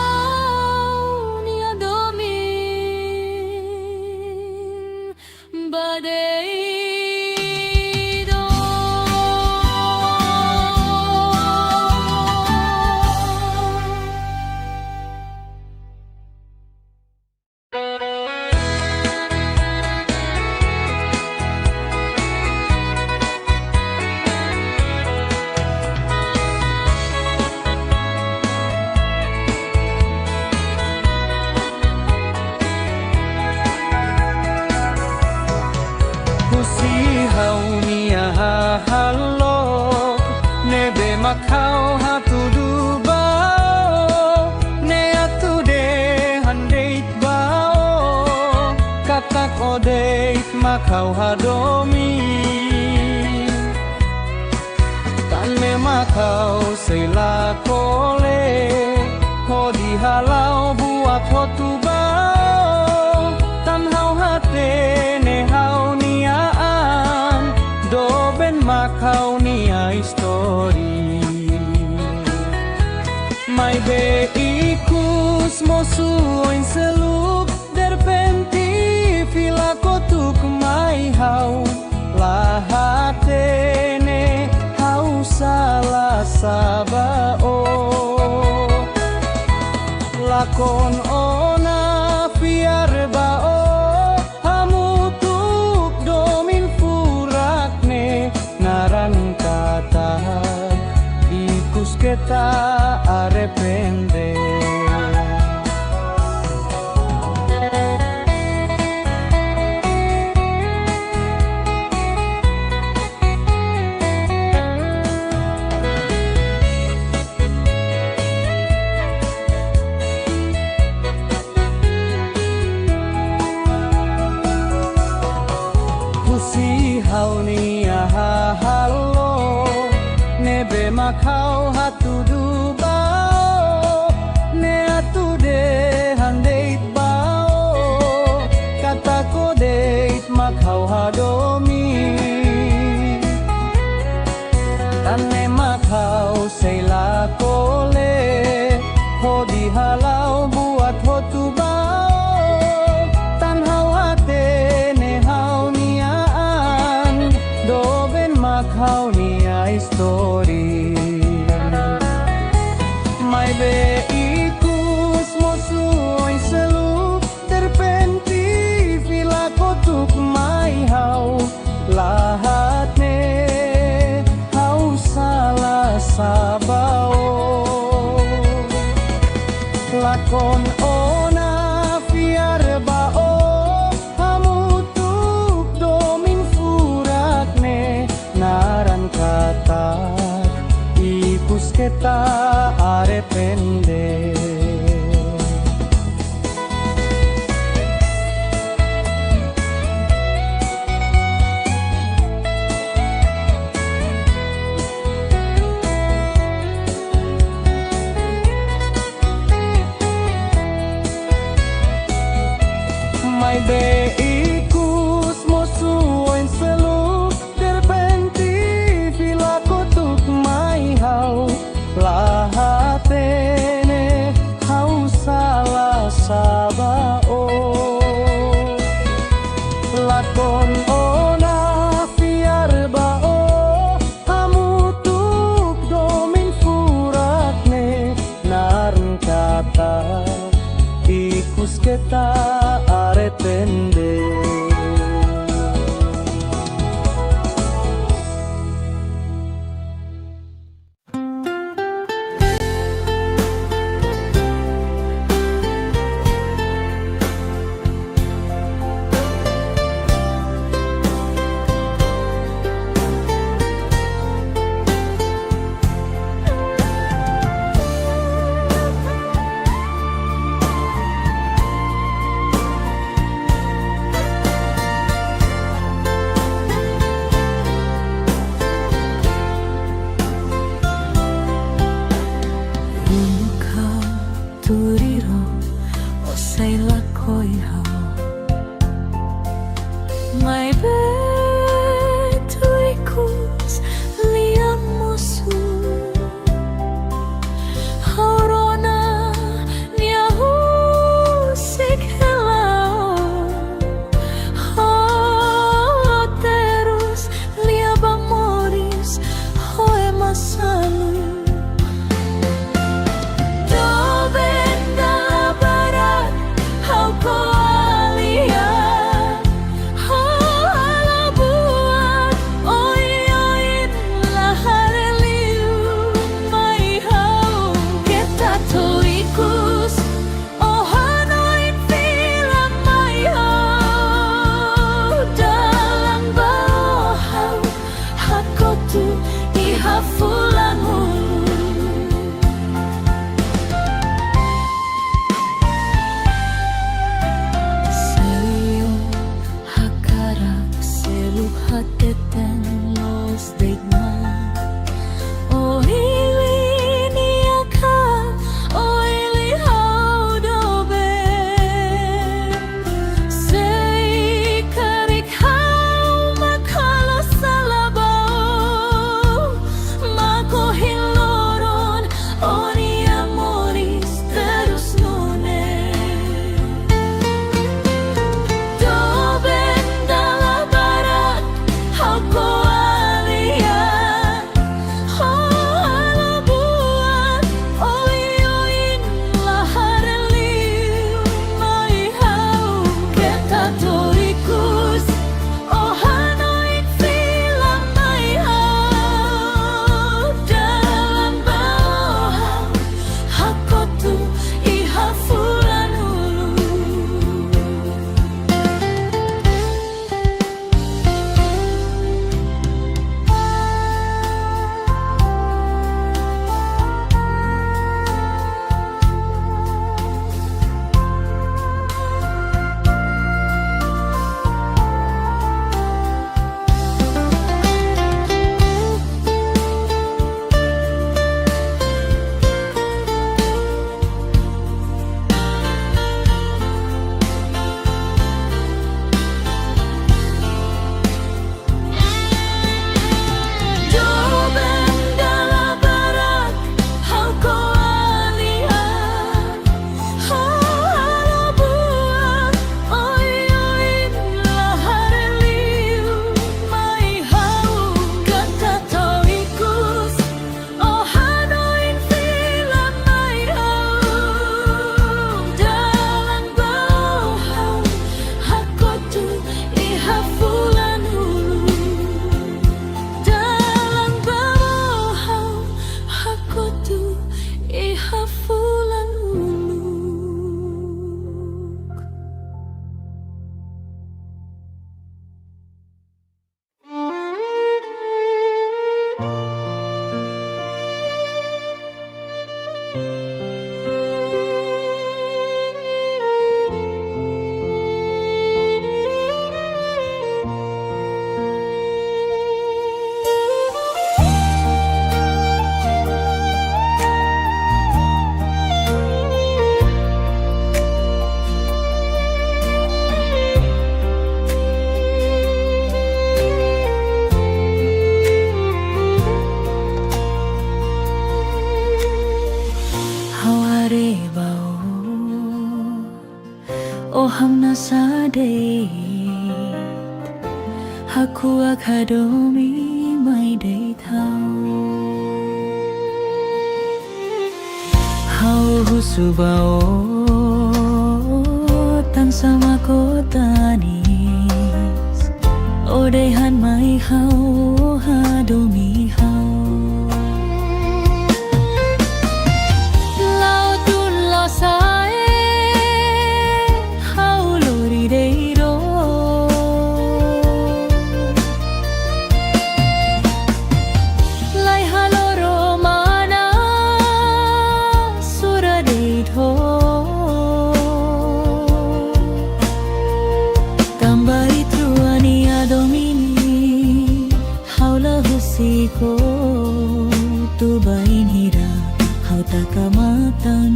Tambahau nia domin badeido Husihau nia hahalok Nebe makau hatudu bao Ne atude handeit bao Katak odeit makau hadomi Tan me makau seila kole Hodi halau buat hotu bao Tan hau hate ne hau niaan Doben makau nia histori Mai be ikus mosuoin seluk Derpenti fila kotuk mai hau Lahatene hau salah sabao Lakon ona fiar bao Hamutuk domin furakne Naran kata ikus kita arepende Husihau nia hahalo Nebe makau hatudu bao Ne atude handeit bao Kata kodeit makau hadomi Tane makau seila kole Hodi halau buat hotu bao Tan hau hate ne hau niaan Do sabao lakon ona fiar bao hamutuk domin furakne naran kata ipus kita arepende Mai be ikus mosuoin selu terpenti vila kotuk mai hau lahatene hau salah sabao lakon ona fiar bao hamutuk domin furakne narn kata ikus kita aretende hamna sadeit Haku akadomi mai day thao Hau husubao Tan sama kotanis Odehan mai hau hadomi hau Lau tun lo sae Hau lori deiro Lai haloro mana Sura deito Tambai truani adomini Haula husiko Tu bain hira Hau takamatan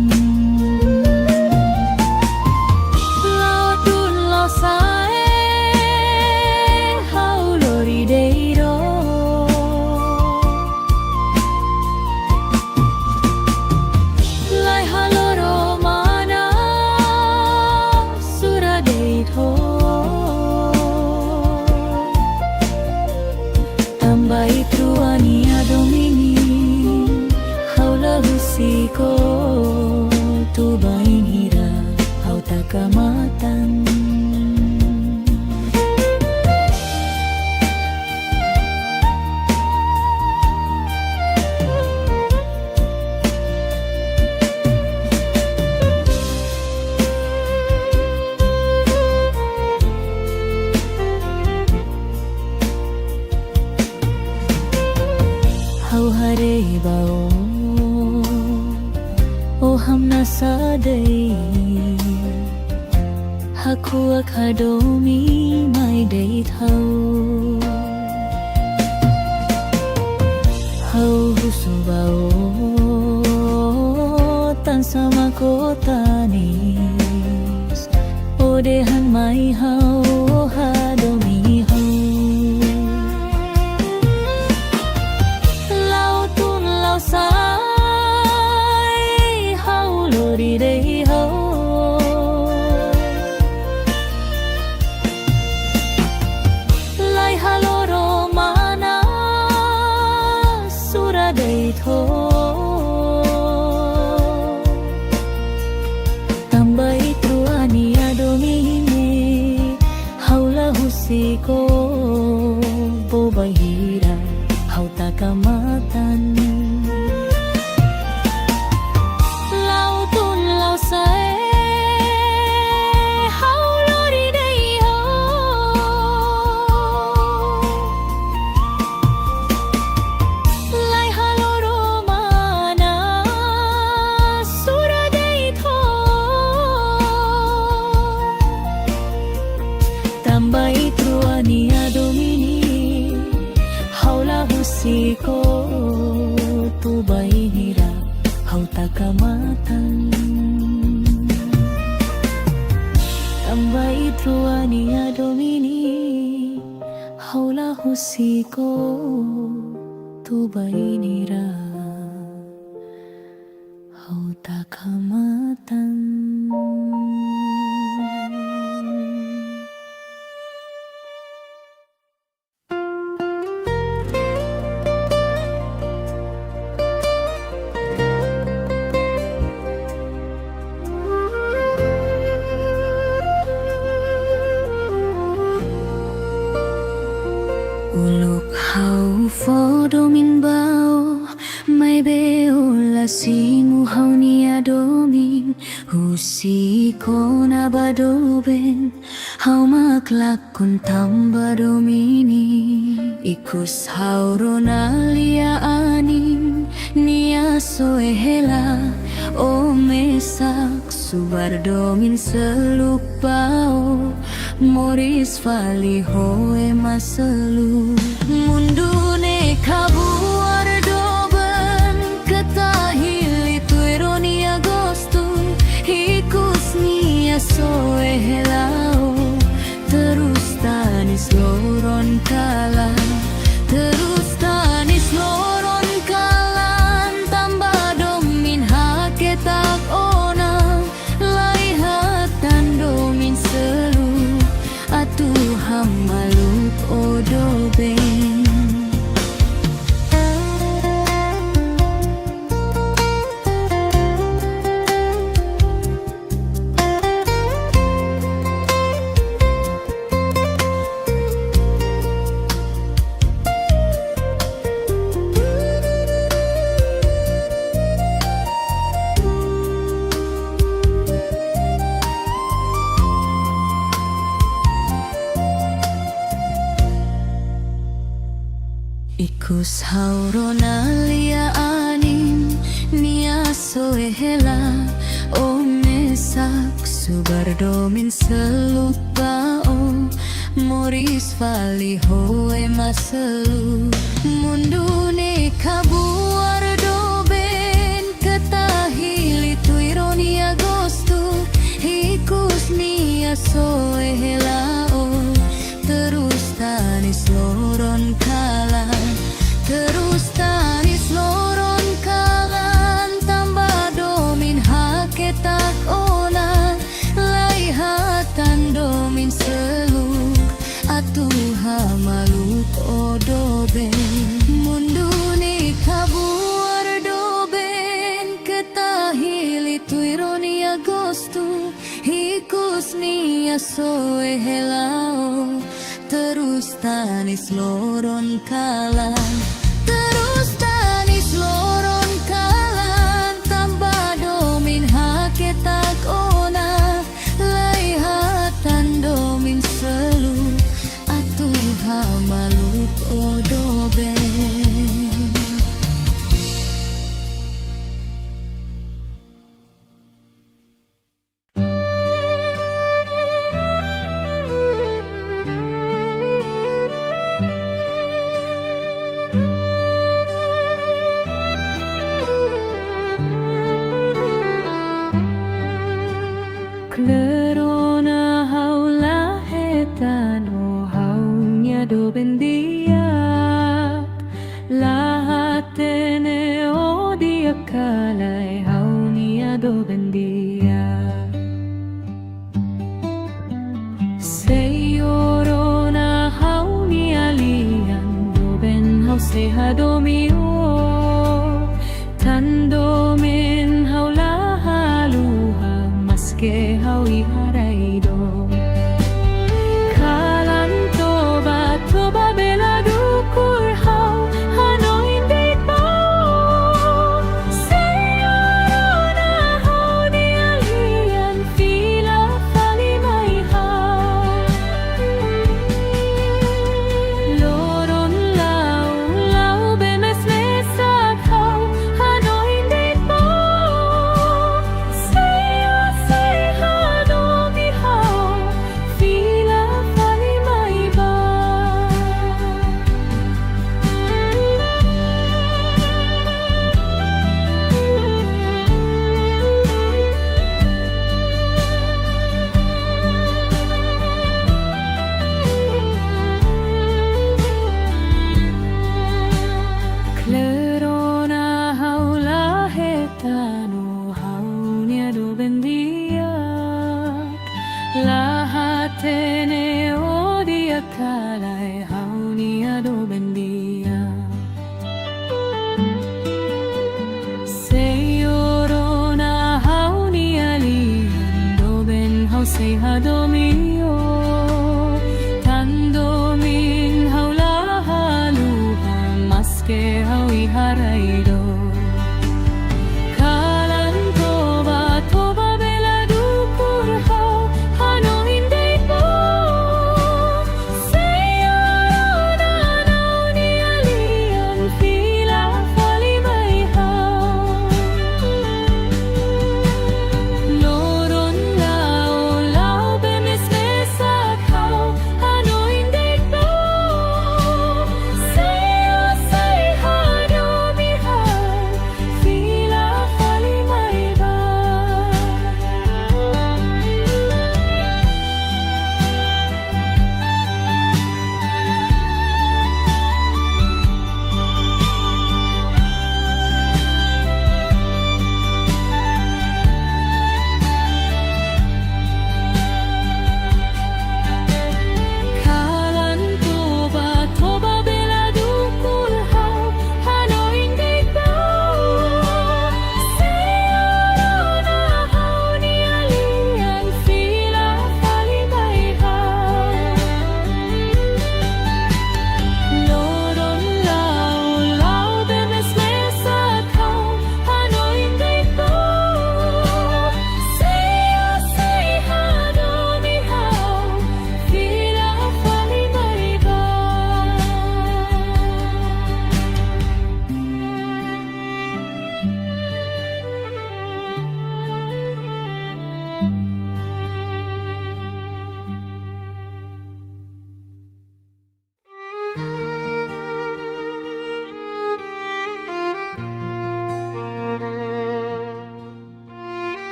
Lautun lo sae Hau lori deiro Lai haloro mana Sura deito Tambai truani adomini Haula husiko Tu bain hira Hau takamatan Hau hare bao O hamna sadai Haku akadomi mai day thao Hau husubao Tan sama kotanis Odehan mai hau hadomi hau Lautun lau sai Hau lori day ho Lai haloro mana Sura day tho Tambai truani adomini Haula husiko Bobai hira Hau takamatan Lautun lau sae Hau lori day ho Lai haloro mana Sura day tho Tambai truani adomini Haula husiko Tu bain hira Hau takamatan Tambai truani adomini Haula husiko Tu bain hira Hau takamatan Uluk hau fodo min bao Mai beo la simu hau ni adomin Husiko na badoben Hau maklak kun tamba domini Ikus hau ronalia anin Nia soehela O mesak subar domin seluk bao Moris fali hoe maselu Mundune kabuar doben Ketahili tueroni agosto Hikus nia soehelao Terus tanis loron kalan Terus tanis loron kalan Tambah domin haketak ona Lai hatan domin Ikus hauronalia anim nia soehela o mesak subardomin selupao Moris vali hoe maselu mundune kabuar doben ketahili tu ironia gostu Ikus nia soehelao terus tanis loron kalan terus tanis loron kalan tambah domin haketak ona laihatan domin seluk atuh hamaluk odoben munduni kabuar doben ketahili tu ironia gostu Ikus nia soehelao terus tanis loron kalan terus tanis loron kalan tambah domin haketak ona laihatan domin selu atuh hamaluk odoben Klerona haula hetano haunya do bendia lahatene odia kalai haunia do bendia Seyorona haunia lian do ben hau sehadomio tandomen haula haluha maske hau iharaido kalan toba bela dukur hau hanoin deit bau seyorona hau di alian fila fali mai hau loron lau bemes lesak hau hanoin deit bau Klerona haula hetano haunia do bendia lahatene odia kalai haunia do bendia Seyorona haunia lian do ben hau sehadomio tandomin haula haluha maske hau iharaido kalan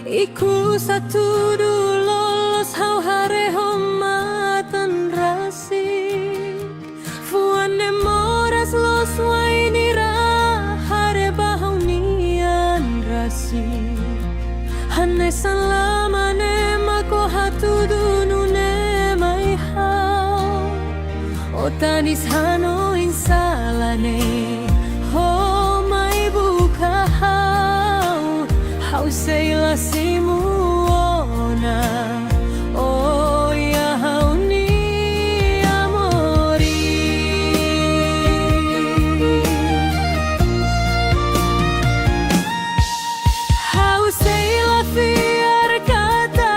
Iku satu lolos hau hare homatan rasi Fuane moras los wainira hare bahau nian rasi Hane salamane mako hatu dunune mai hau Otanis hano insalane ho mai buka hau Hau seila simuona Oh ya hau ni amori Hau seila fiar kata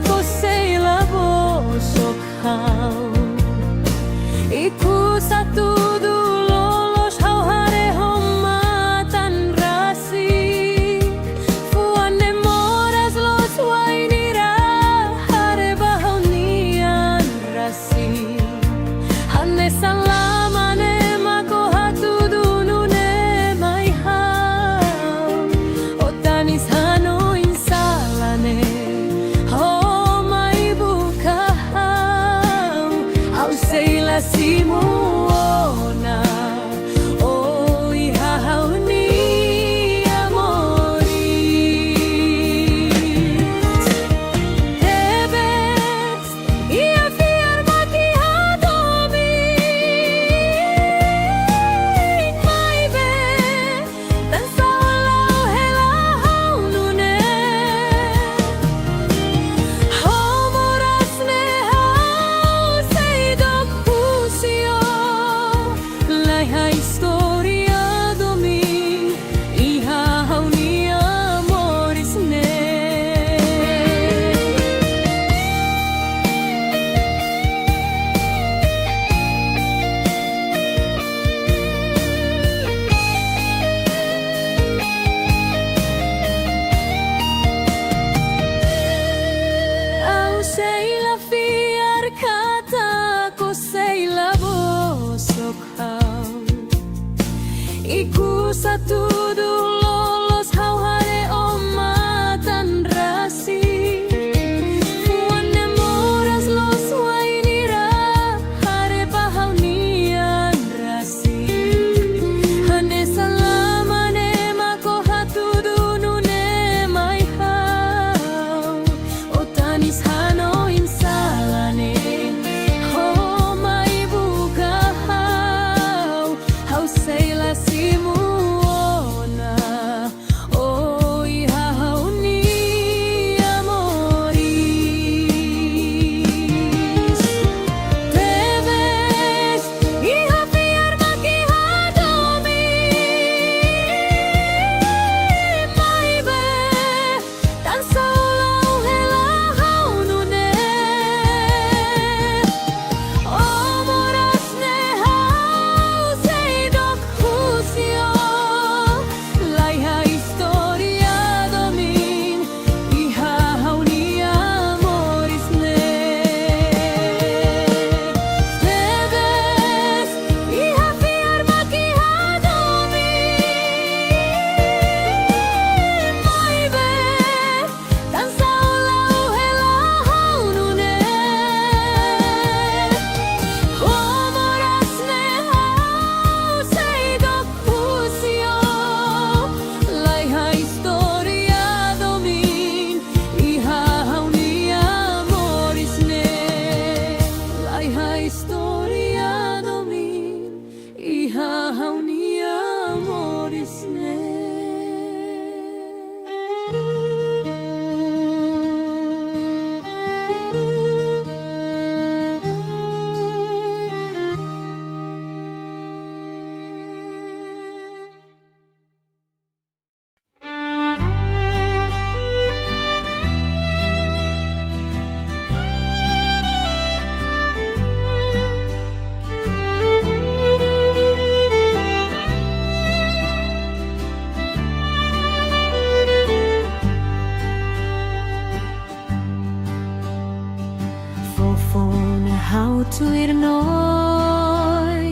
ko seila bosok hau Iku satu lolos hau hare homatan rasi Fuane moras los wainira hare bahau nian rasi Hane salamane mako hatu dunune mai hau Otanis hano insalane ho mai buka hau Au seila simuona Oh iha hau ni amori Debes ia fiar maki hadomi Mai be Dan saulau hela hau nune Hau moras ne hau seidok husio Lai ha historia domi Iha hau ni amoris ne Au seila fiar kata ko seila bosok hau Iku satu lolos hau hare omatan rasi Fuane moras los wainira hare bahau nian rasi Hane salamane mako hatu dunune mai hau Otanis hano insalane ho mai buka hau Hau seila simuona Oh iha hau ni amoris Debes iha fiar maki hadomi Mai be Dan saulau hela hau nune Oh moras ne hau seidok husio Lai ha historia domin Iha hau ni amoris ne Debes iha fiar maki hadomi Mai be Dan saulau hela hau nune Oh moras ne hau seidok husio Lai ha historia domin Iha hau ni amoris ne Lai ha historia domin Iha hau ni amoris ne Fofone hau tuir noi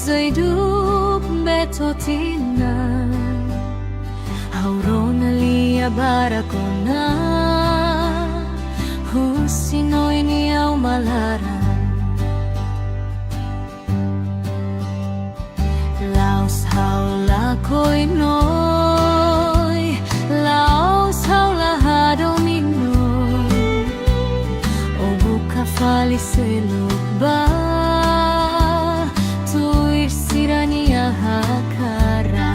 Zaiduk betotina Haurona li lia barakona Husinoy niyaw malaran Laos haula ko'y noy Laos haula hadominoy O buka faliselog ba Tuir sirania hakara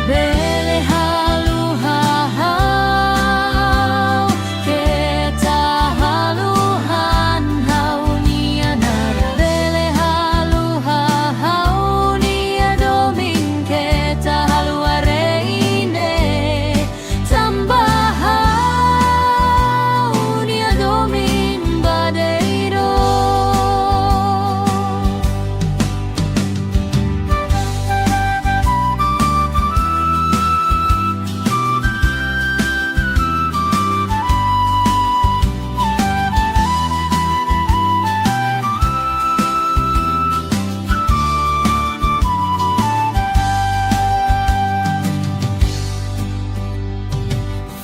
Bele halu hahau Keta haluhan hau nia nara Bele halu hahau nia domin Keta halu areine Tambahau nia domin badeiro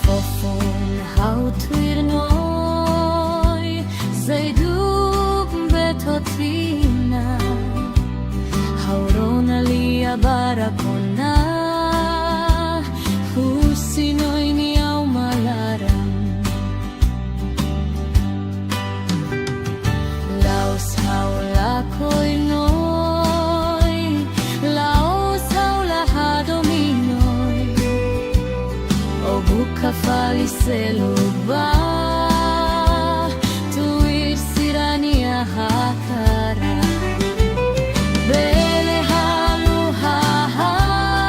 Fofon hau tuir noy Zaidub betotina Haurona lia barakona Husinoy niyaw malaram Laos haula ko'y noy Laos haula hadominoy O buka faliselog ba Tuir sirania hakara Bele halu hahau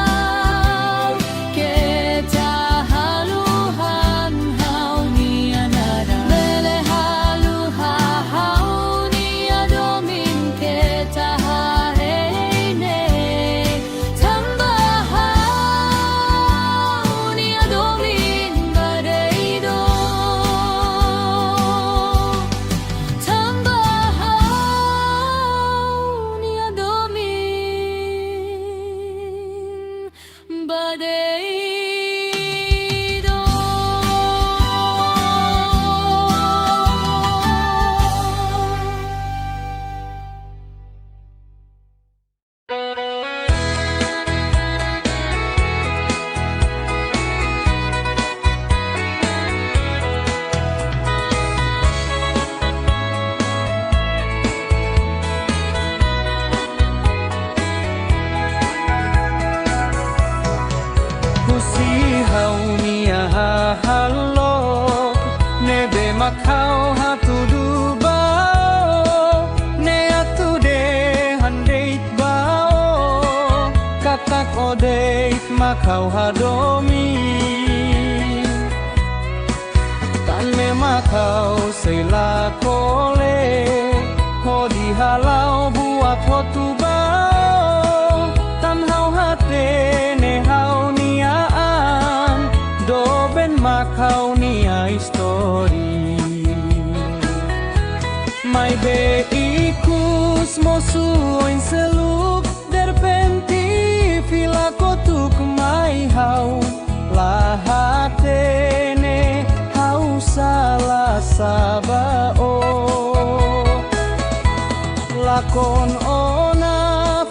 Keta haluhan hau nia nara Bele halu hahau nia domin Keta hareine Tambahau nia domin badeido Tambahau nia domin badeido Kusihau nia halok Nebe makau hatudu bao Ne atude handeit bao Katak odeit makau hadomi Tan me makau seila kole Hodi halau buat hotu bao Tan hau hate ne hau niaan Doben makau nia histori Mai be ikus mosuoin seluk Derpenti fila kotuk mai hau Lahatene hau salah sabao Lakon ona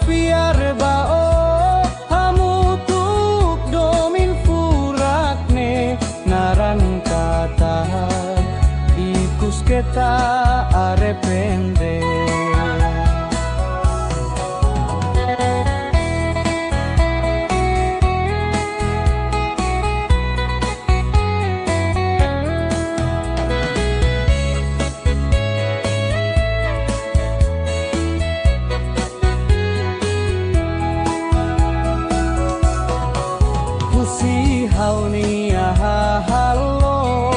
fiar bao Hamutuk domin furakne Naran kata ikus kita arepende Kusihau nia halo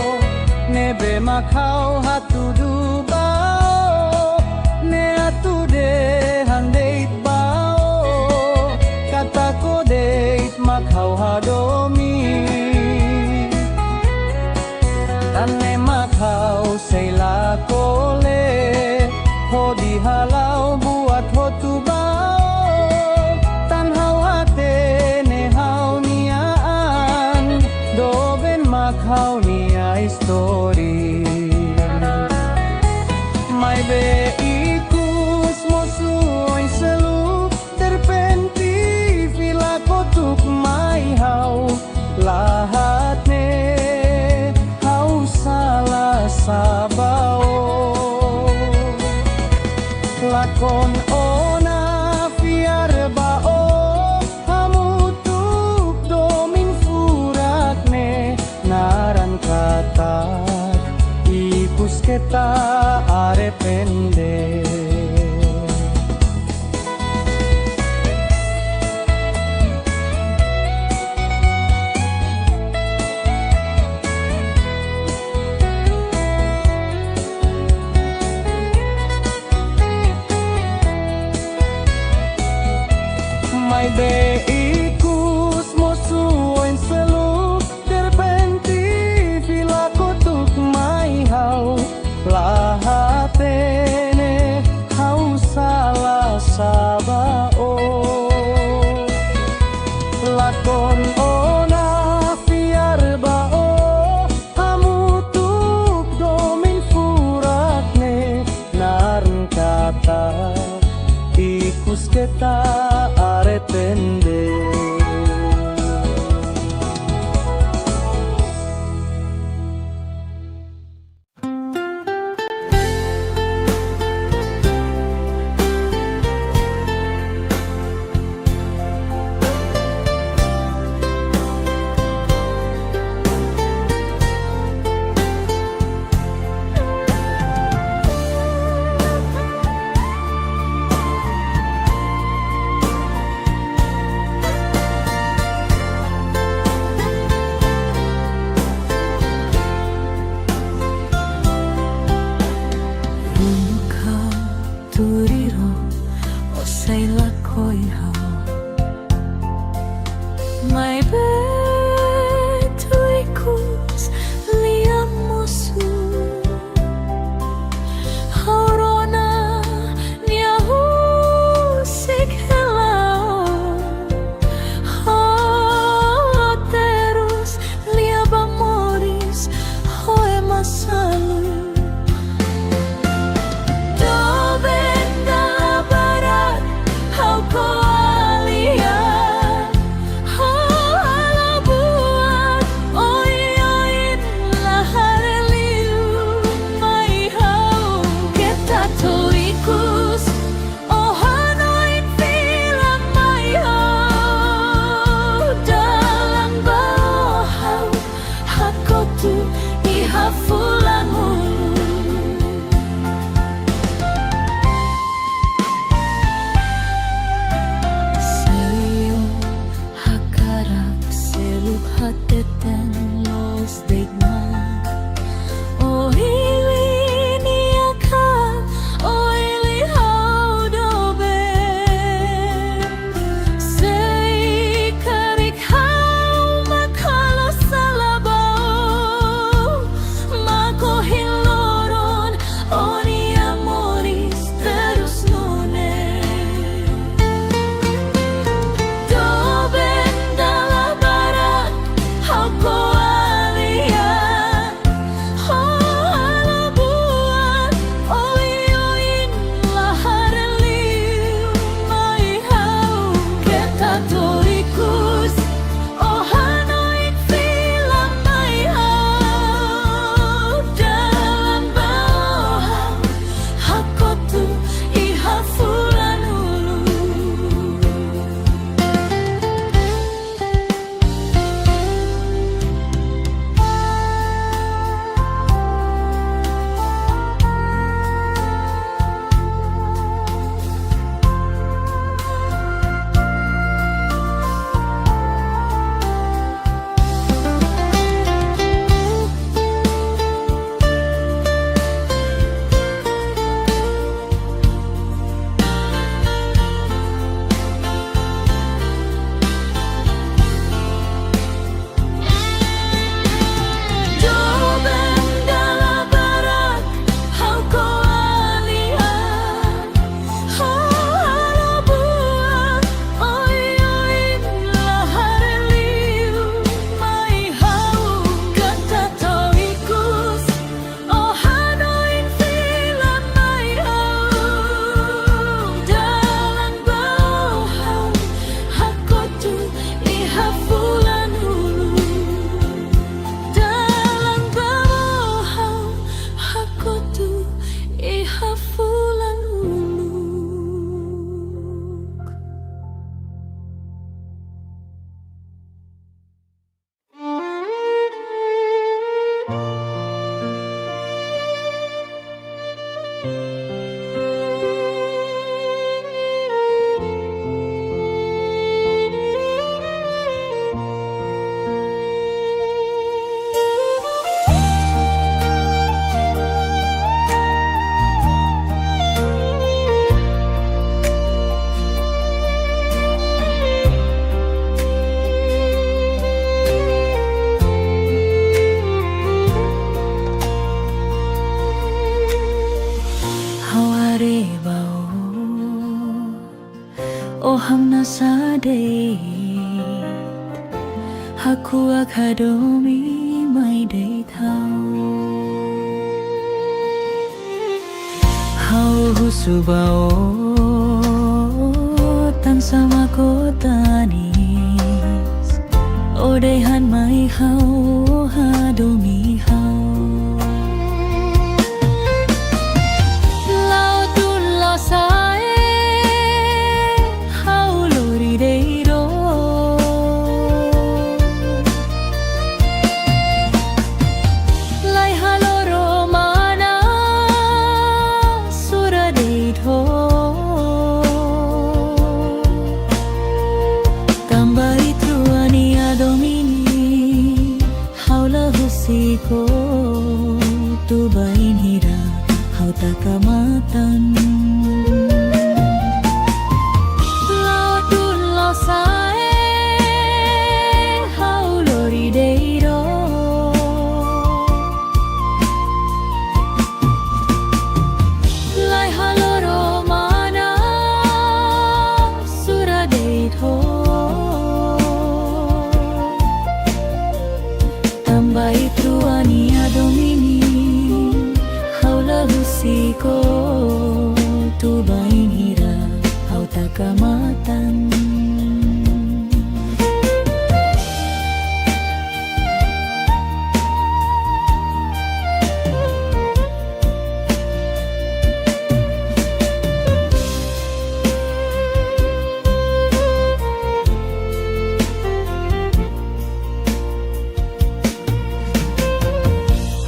Nebe makau hatudu bao Ne atude handeit bao Kata kodeit makau hadomi Tane makau seila kole Hodi halau buat hotu bao Tan hau hate ne hau niaan kau nia story. Mai be ikus mosuoi selu terpenti vila kotuk mai hau lahat ne hau salah sabao lakon ona fiar bao hamutuk domin furak ne naran kata ikus kita arepende. Mai be ikus mosuoin selu terbenti vila kotuk mai hau lahatene hamna sade Haku akadomi mai day thao Hau husubao tan sama kotanis Odehan mai hau hadomi hau Lao tun lao sae hau lori deiro Lai haloro mana sura deito Tambari truani adomini haula husiko tu bain hira hau takamatan Lao tun lao sae hau lori deiro Lai haloro mana sura deito Tambai truani adomini haula husiko tu bain hira hau takamatan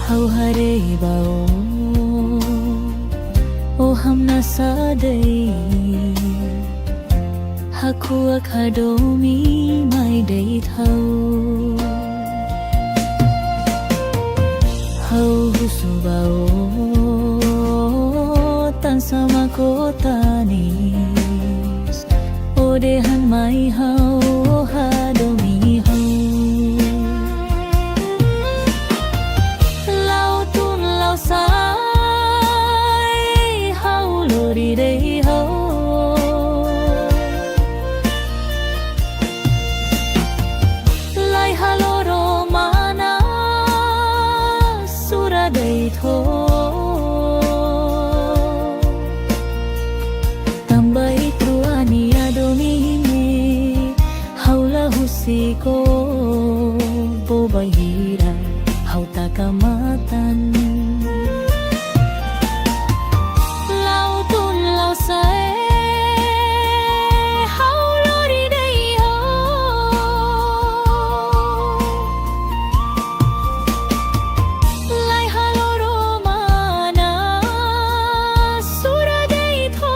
Hau hare bao O hamna sadai Haku akadomi mai day thao Hau husubao tan sama kotanis Odehan mai hau hadomi hau Lao tun lao sai hau lori day hau Lai haloro mana sura day tho Tambai truani adomini haula husiko bobai hira hau takamatan Lao tun lao sae hau lori day ho Lai haloro mana sura day tho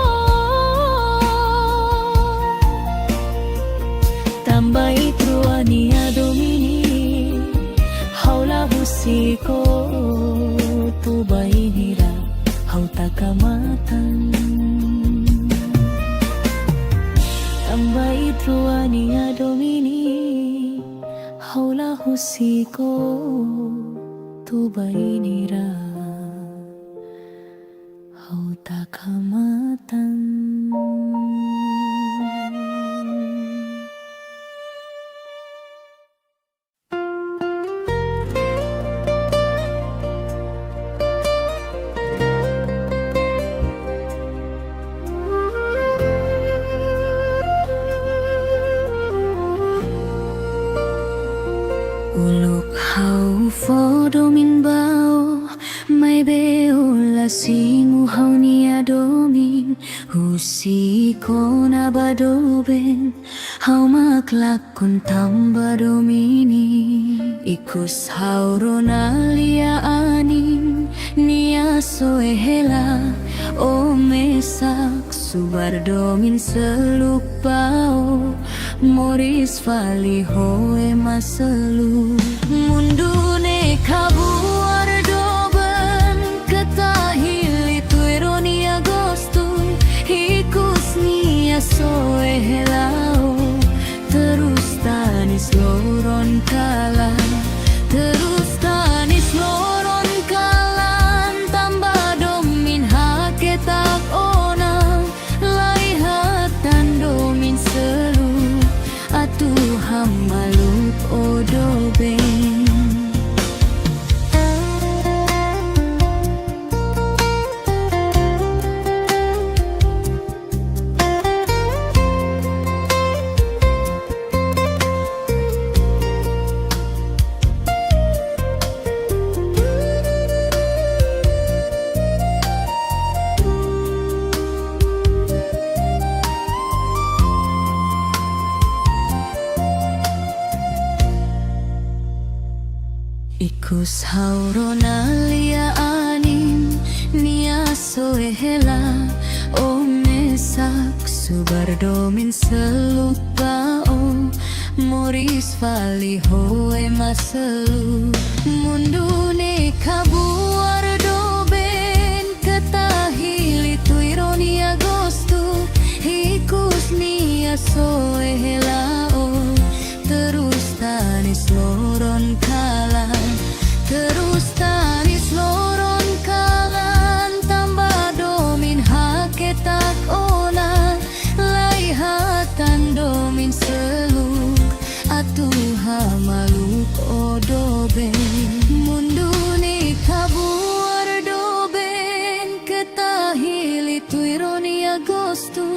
Tambai truani adomini haula husiko tu bain hira hau takamatan Tambai truani adomini haula husiko tu bain hira hau takamatan Uluk hau fodomin bao mai beo la singu hau ni adomin husiko na badoben hau maklak kun tamba domini ikus hau ronalia anin nia soehela o mesak subar domin seluk pao moris fali hoe maselu mundune kabuar doben ketahili tu ironia gostui hikus nia soehelao terus tanis loron kalan terus tanis loron kalan tambah domin haketak ona lai hatan domin Ikus haurona lia anin nia soehela o mesak subardomin selupa o moris vali hoe maselu mundune kabuar doben ketahili tu ironia gostu ikus nia soehela o terus tanis loron kalan terus tanis loron kalan tambah domin haketak ona laihatan domin seluk atuh hamaluk odoben munduni kabuar doben ketahili tu ironia gostu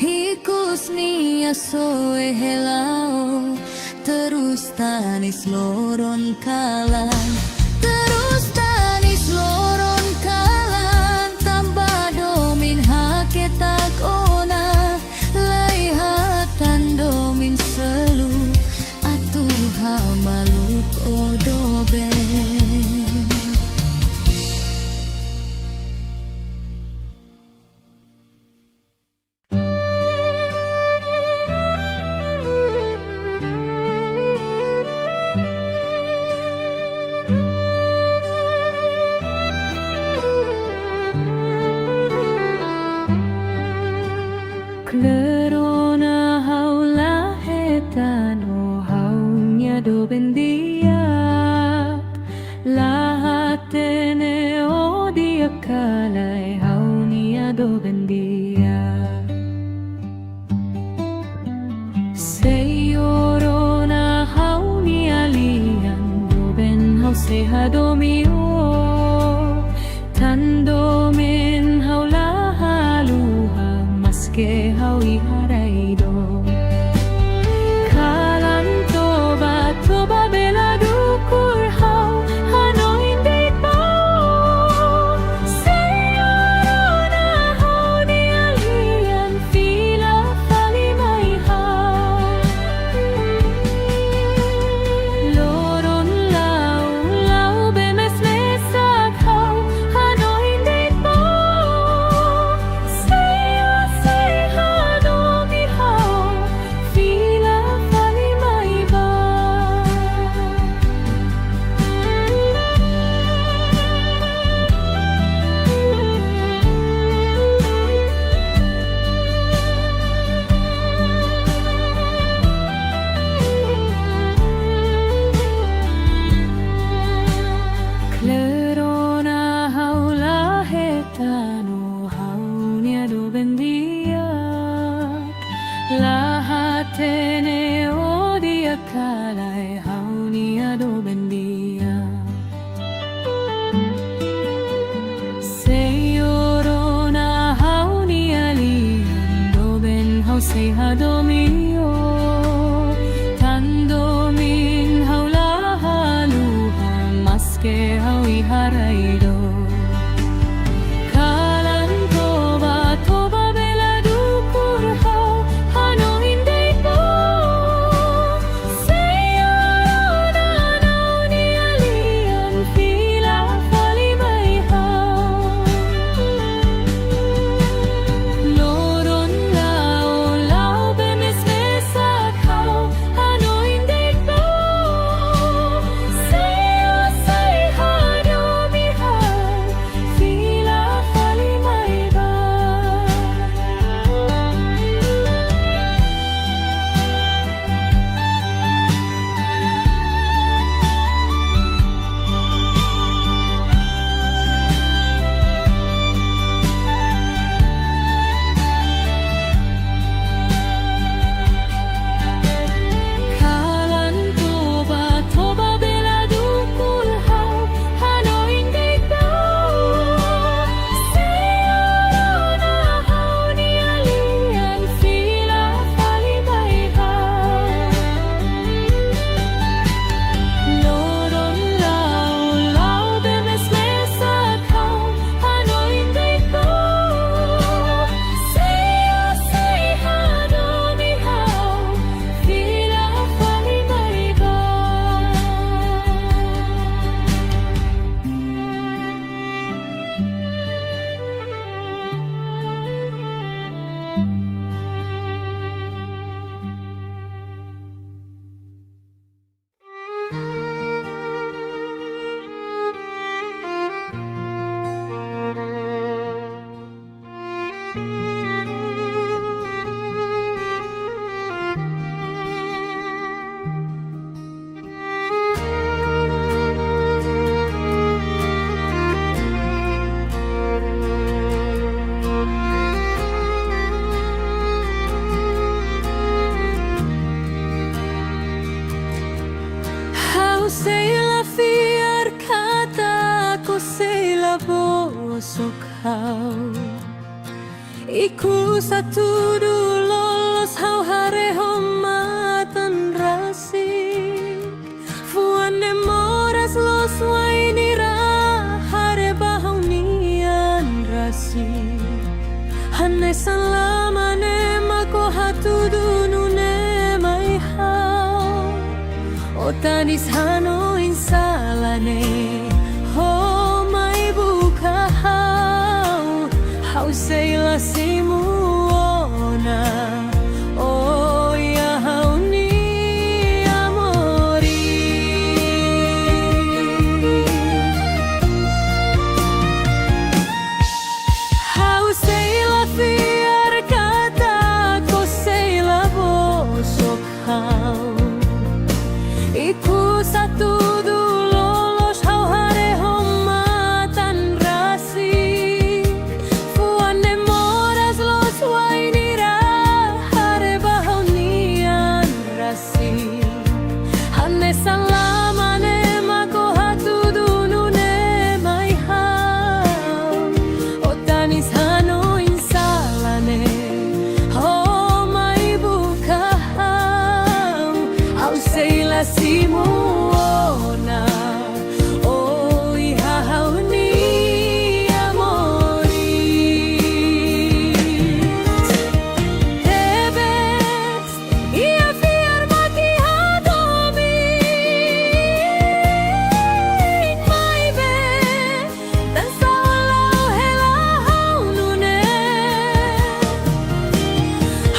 hikus nia soehelao terus tanis loron kalan terus tanis loron kalan tambah domin haketak ona laihatan domin selu atuh hamaluk odoben. Klerona haula hetano haunya do bendia lahatene odia kalai haunia do bendia seyorona haunia lian do ben hau sehadomio tandomen haula haluha maske hau iharaido kalan toba bela dukur hau hanoin deit bau seyorona hau ni alian fila falimai hau loron lau bemes mesak hau hanoin deit bau sehadomi hau fila falimai bau Klerona haula hetano haunia do bendia lahatene odia kalai haunia do bendia seyorona haunia lian do ben hau sehadomio tandomin haula haluha maske hau iharaido kalan toba bela dukur hau hanoin deit bau seyorona nauni alian fila falimai hau loron lau bemes mesak hau hanoin deit bau sehadomi hau bosok hau Iku satu du lolos hau hare homatan rasik Fuane moras los wainira hare bahau nian rasik Hane salamane mako hatu dunune mai hau Otanis hano insalane ho mai buka hau Hau seila simuona Oh ya hau ni amori Hau seila fiar kata ko seila bosok hau Iku satu du lolos hau hare homatan rasik Fuane moras los wainira hare bahau nian rasik Hane salamane mako hatu dunune mai hau Otanis hano insalane ho mai buka hau Hau seila simuona Oh iha hau ni amori Tebes ia fiar maki hadomi Mai be dan saulau hela hau nune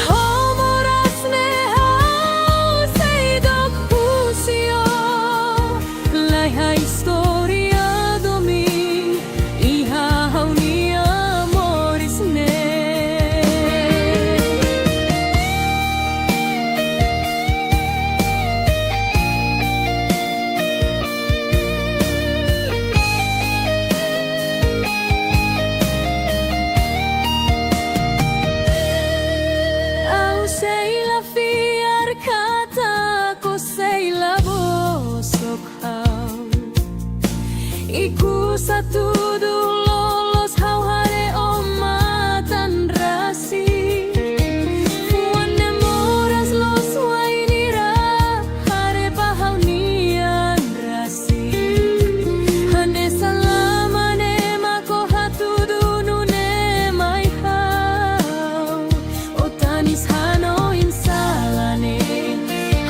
Homoras ne hau seidok husio Lai ha historia domi Iha hau ni amoris ne Au seila fiar kata ko seila bosok hau Iku satu du lolos hau hare omatan rasik Fuane moras los wainira hare bahau nian rasik Hane salamane mako hatu dunune mai hau Otanis hano insalane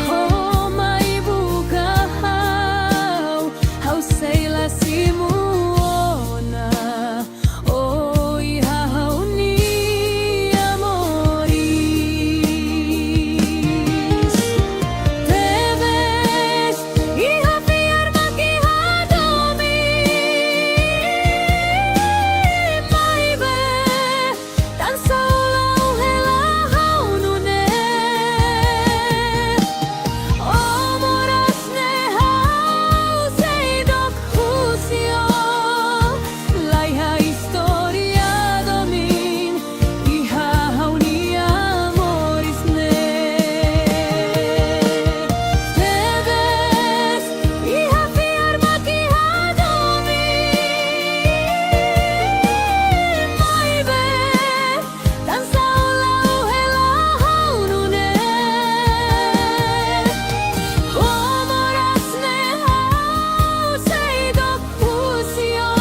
ho mai buka hau Hau seila simuona Oh iha hau ni amoris Tebes iha fiar maki hadomi Mai be dan saulau hela hau nune Oh moras ne hau seidok husio Lai ha historia domin Iha hau ni amoris ne Tebes iha fiar maki hadomi Mai be dan saulau hela hau nune Homoras ne hau seidok husio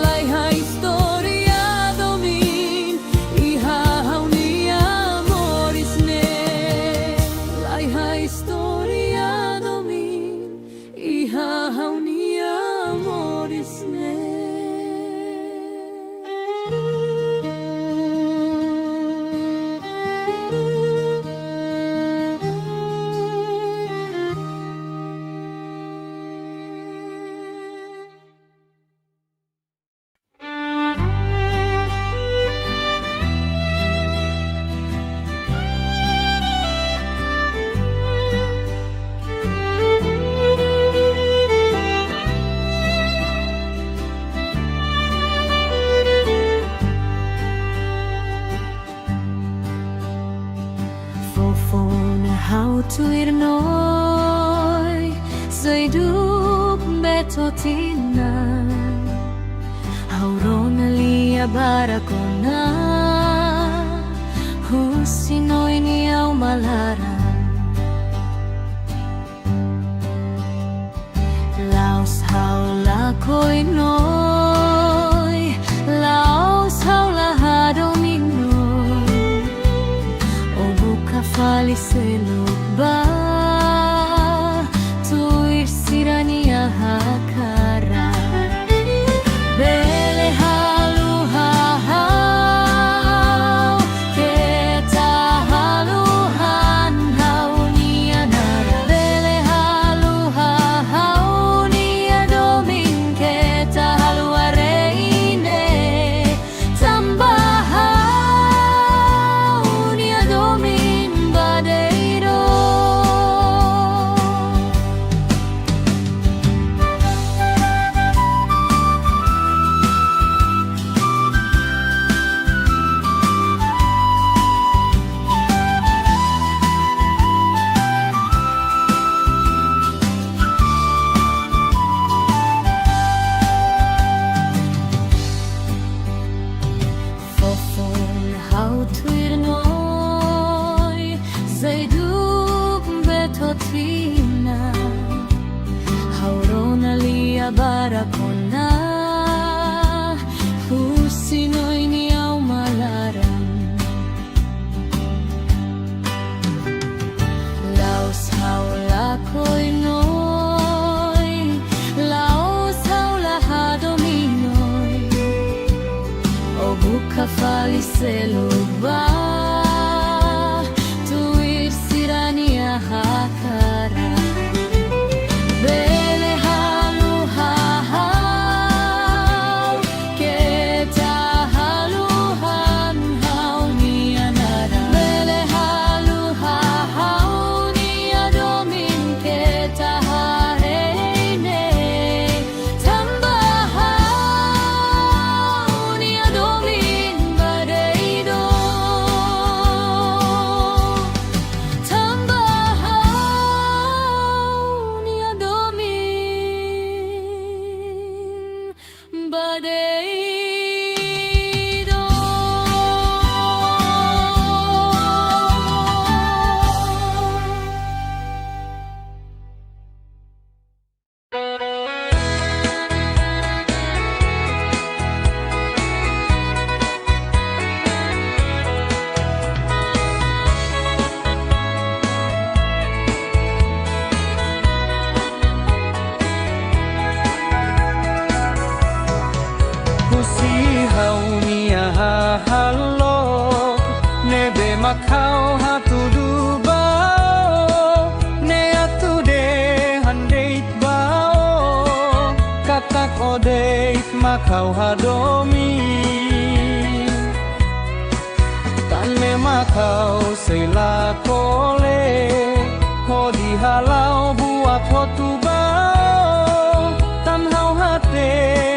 Lai ha historia domin Iha hau ni amoris ne Lai ha historia domin Iha hau ni amoris ne Fofona hau tuir noi Seiduk betotina haurona lia barakona husinoi ni au malaran laos haula koinoi laos haula hadominoi o buka fali selukba tuir sirania hakara bele halu hahau keta halu hanhau nianara bele halu hahau nia domin keta halu areine tambahau nia domin badeiro Fofon hau tuir noi zaiduk betotina haurona lia barakona husinoi ni au malaran laos haula koinoi laos haula hadominoi o buka fali selukba tuir sirania hakara bele halu hahau keta halu hanhau nianara bele halu hahau nia domin keta hareine tambahau nia domin badeiro tambahau nia domin badeiro Husihau nia halo nebe makau hatudu bao ne atude handeit bao katak odeit makau hadomi tan me makau seila kole hodi halau buat hotu bao tan hau hate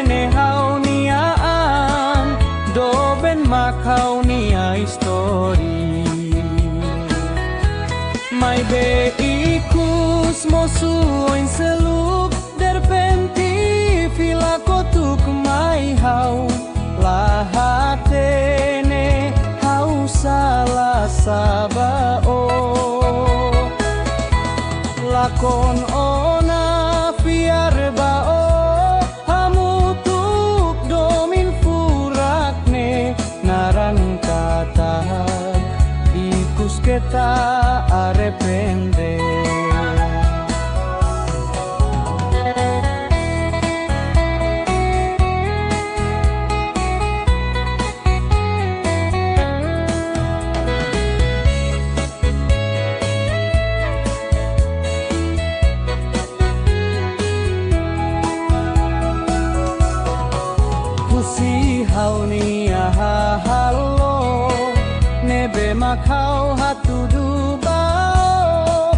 ne hau niaan do ben makau nia histori mai be ikus mosuin seluk derpenti fila kotuk mai hau lahatene hau salah sabao lakon ona fiar bao hamutuk domin furakne naran kata ikus kita arepende hau nia halo nebe makau hatudu bao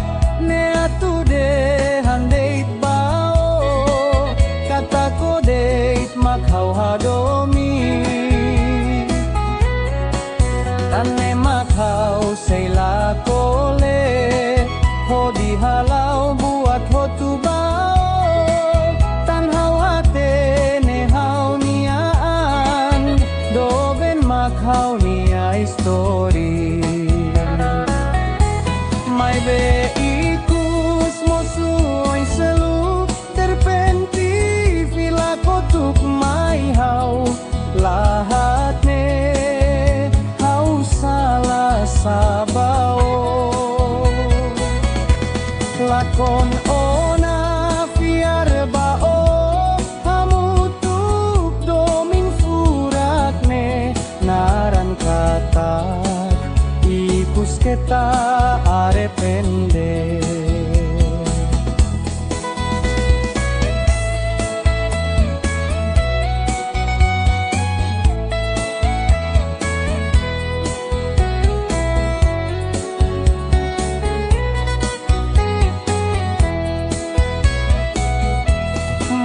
ne atude handeit bao kata kodeit makau hadomi tane makau seila kole hodi halau buat hotu bao tan hau hate ne hau niaan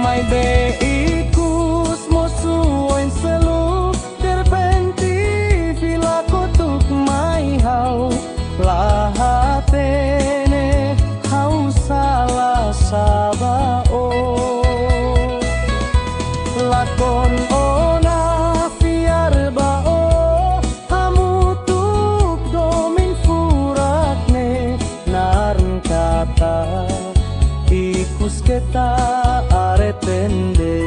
May beikus mosuoin seluk derpenti fila kotuk mai hau lahatene hau salah sabao lakon ona fiar bao hamutuk domin furakne narn kata ikus kita aretende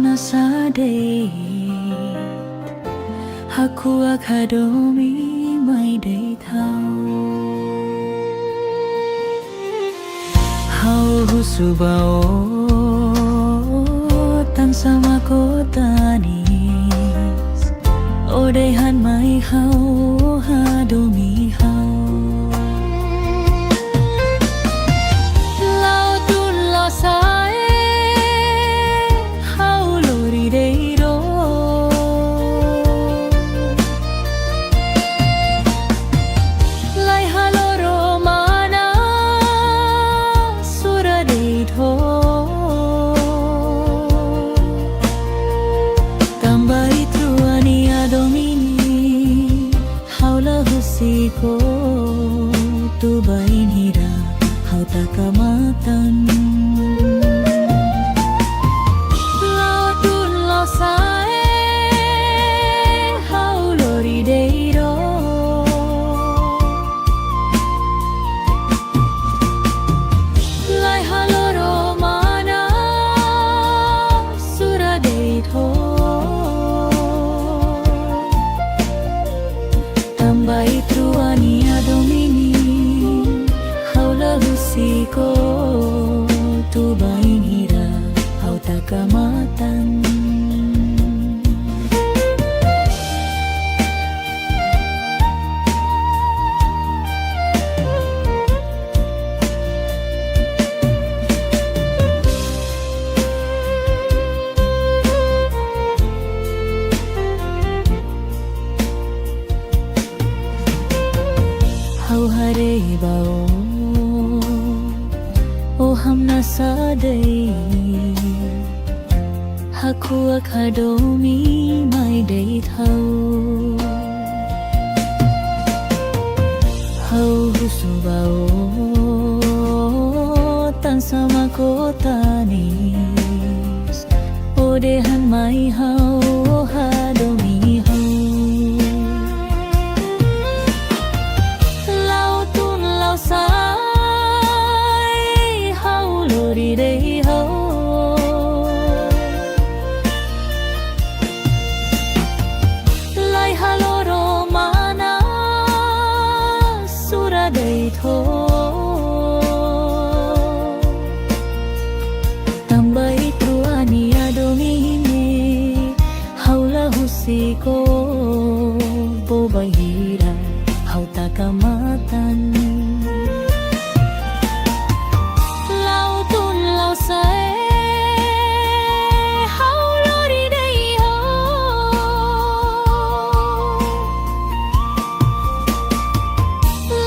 nasade Haku akadomi mai day thao Hau husubao Tan sama kotanis Odehan mai hau hadomi hau Lautun lo sae hau lori deiro Lai haloro mana sura deito Tambah itu ania domini haula husiko tu bain hira hau takamatan Lautun lo sae hau lori deiro Lai haloro mana sura deito Tambah itu ania domini haula husiko tu bain hira hau takamatan Hau hare bao O hamna sadai Haku akadomi mai day thau Hau husubao Tan sama kotanis Odehan mai hau hadomi hau Lautun lau sai hau lori day hau Lai haloro mana sura day tho Tambah itu ania domini haula husiko bobai hira hau takamatan Lautun lau sae hau lori day ho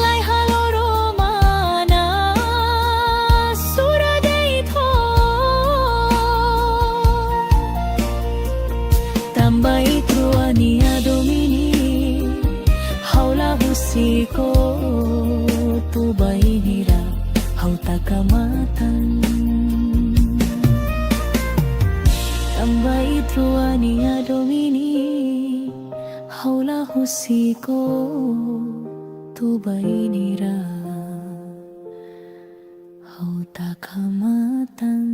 Lai haloro mana sura day tho Tambah itu ania domini haula husiko tu bain hira hau takamatan Tambah itu ania domini haula husiko tu bain hira hau takamatan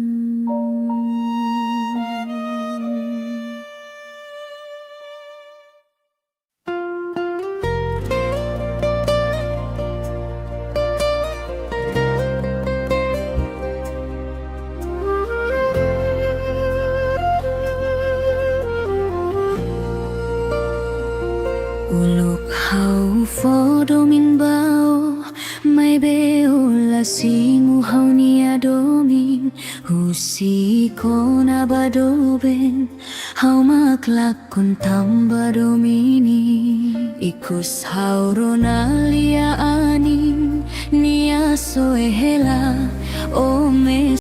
Uluk hau fodo min bao Mai beo la singu hau nia domin Husiko na badoben Hau maklak kun tamba domini Ikus hau ronalia anin Nia soehela o me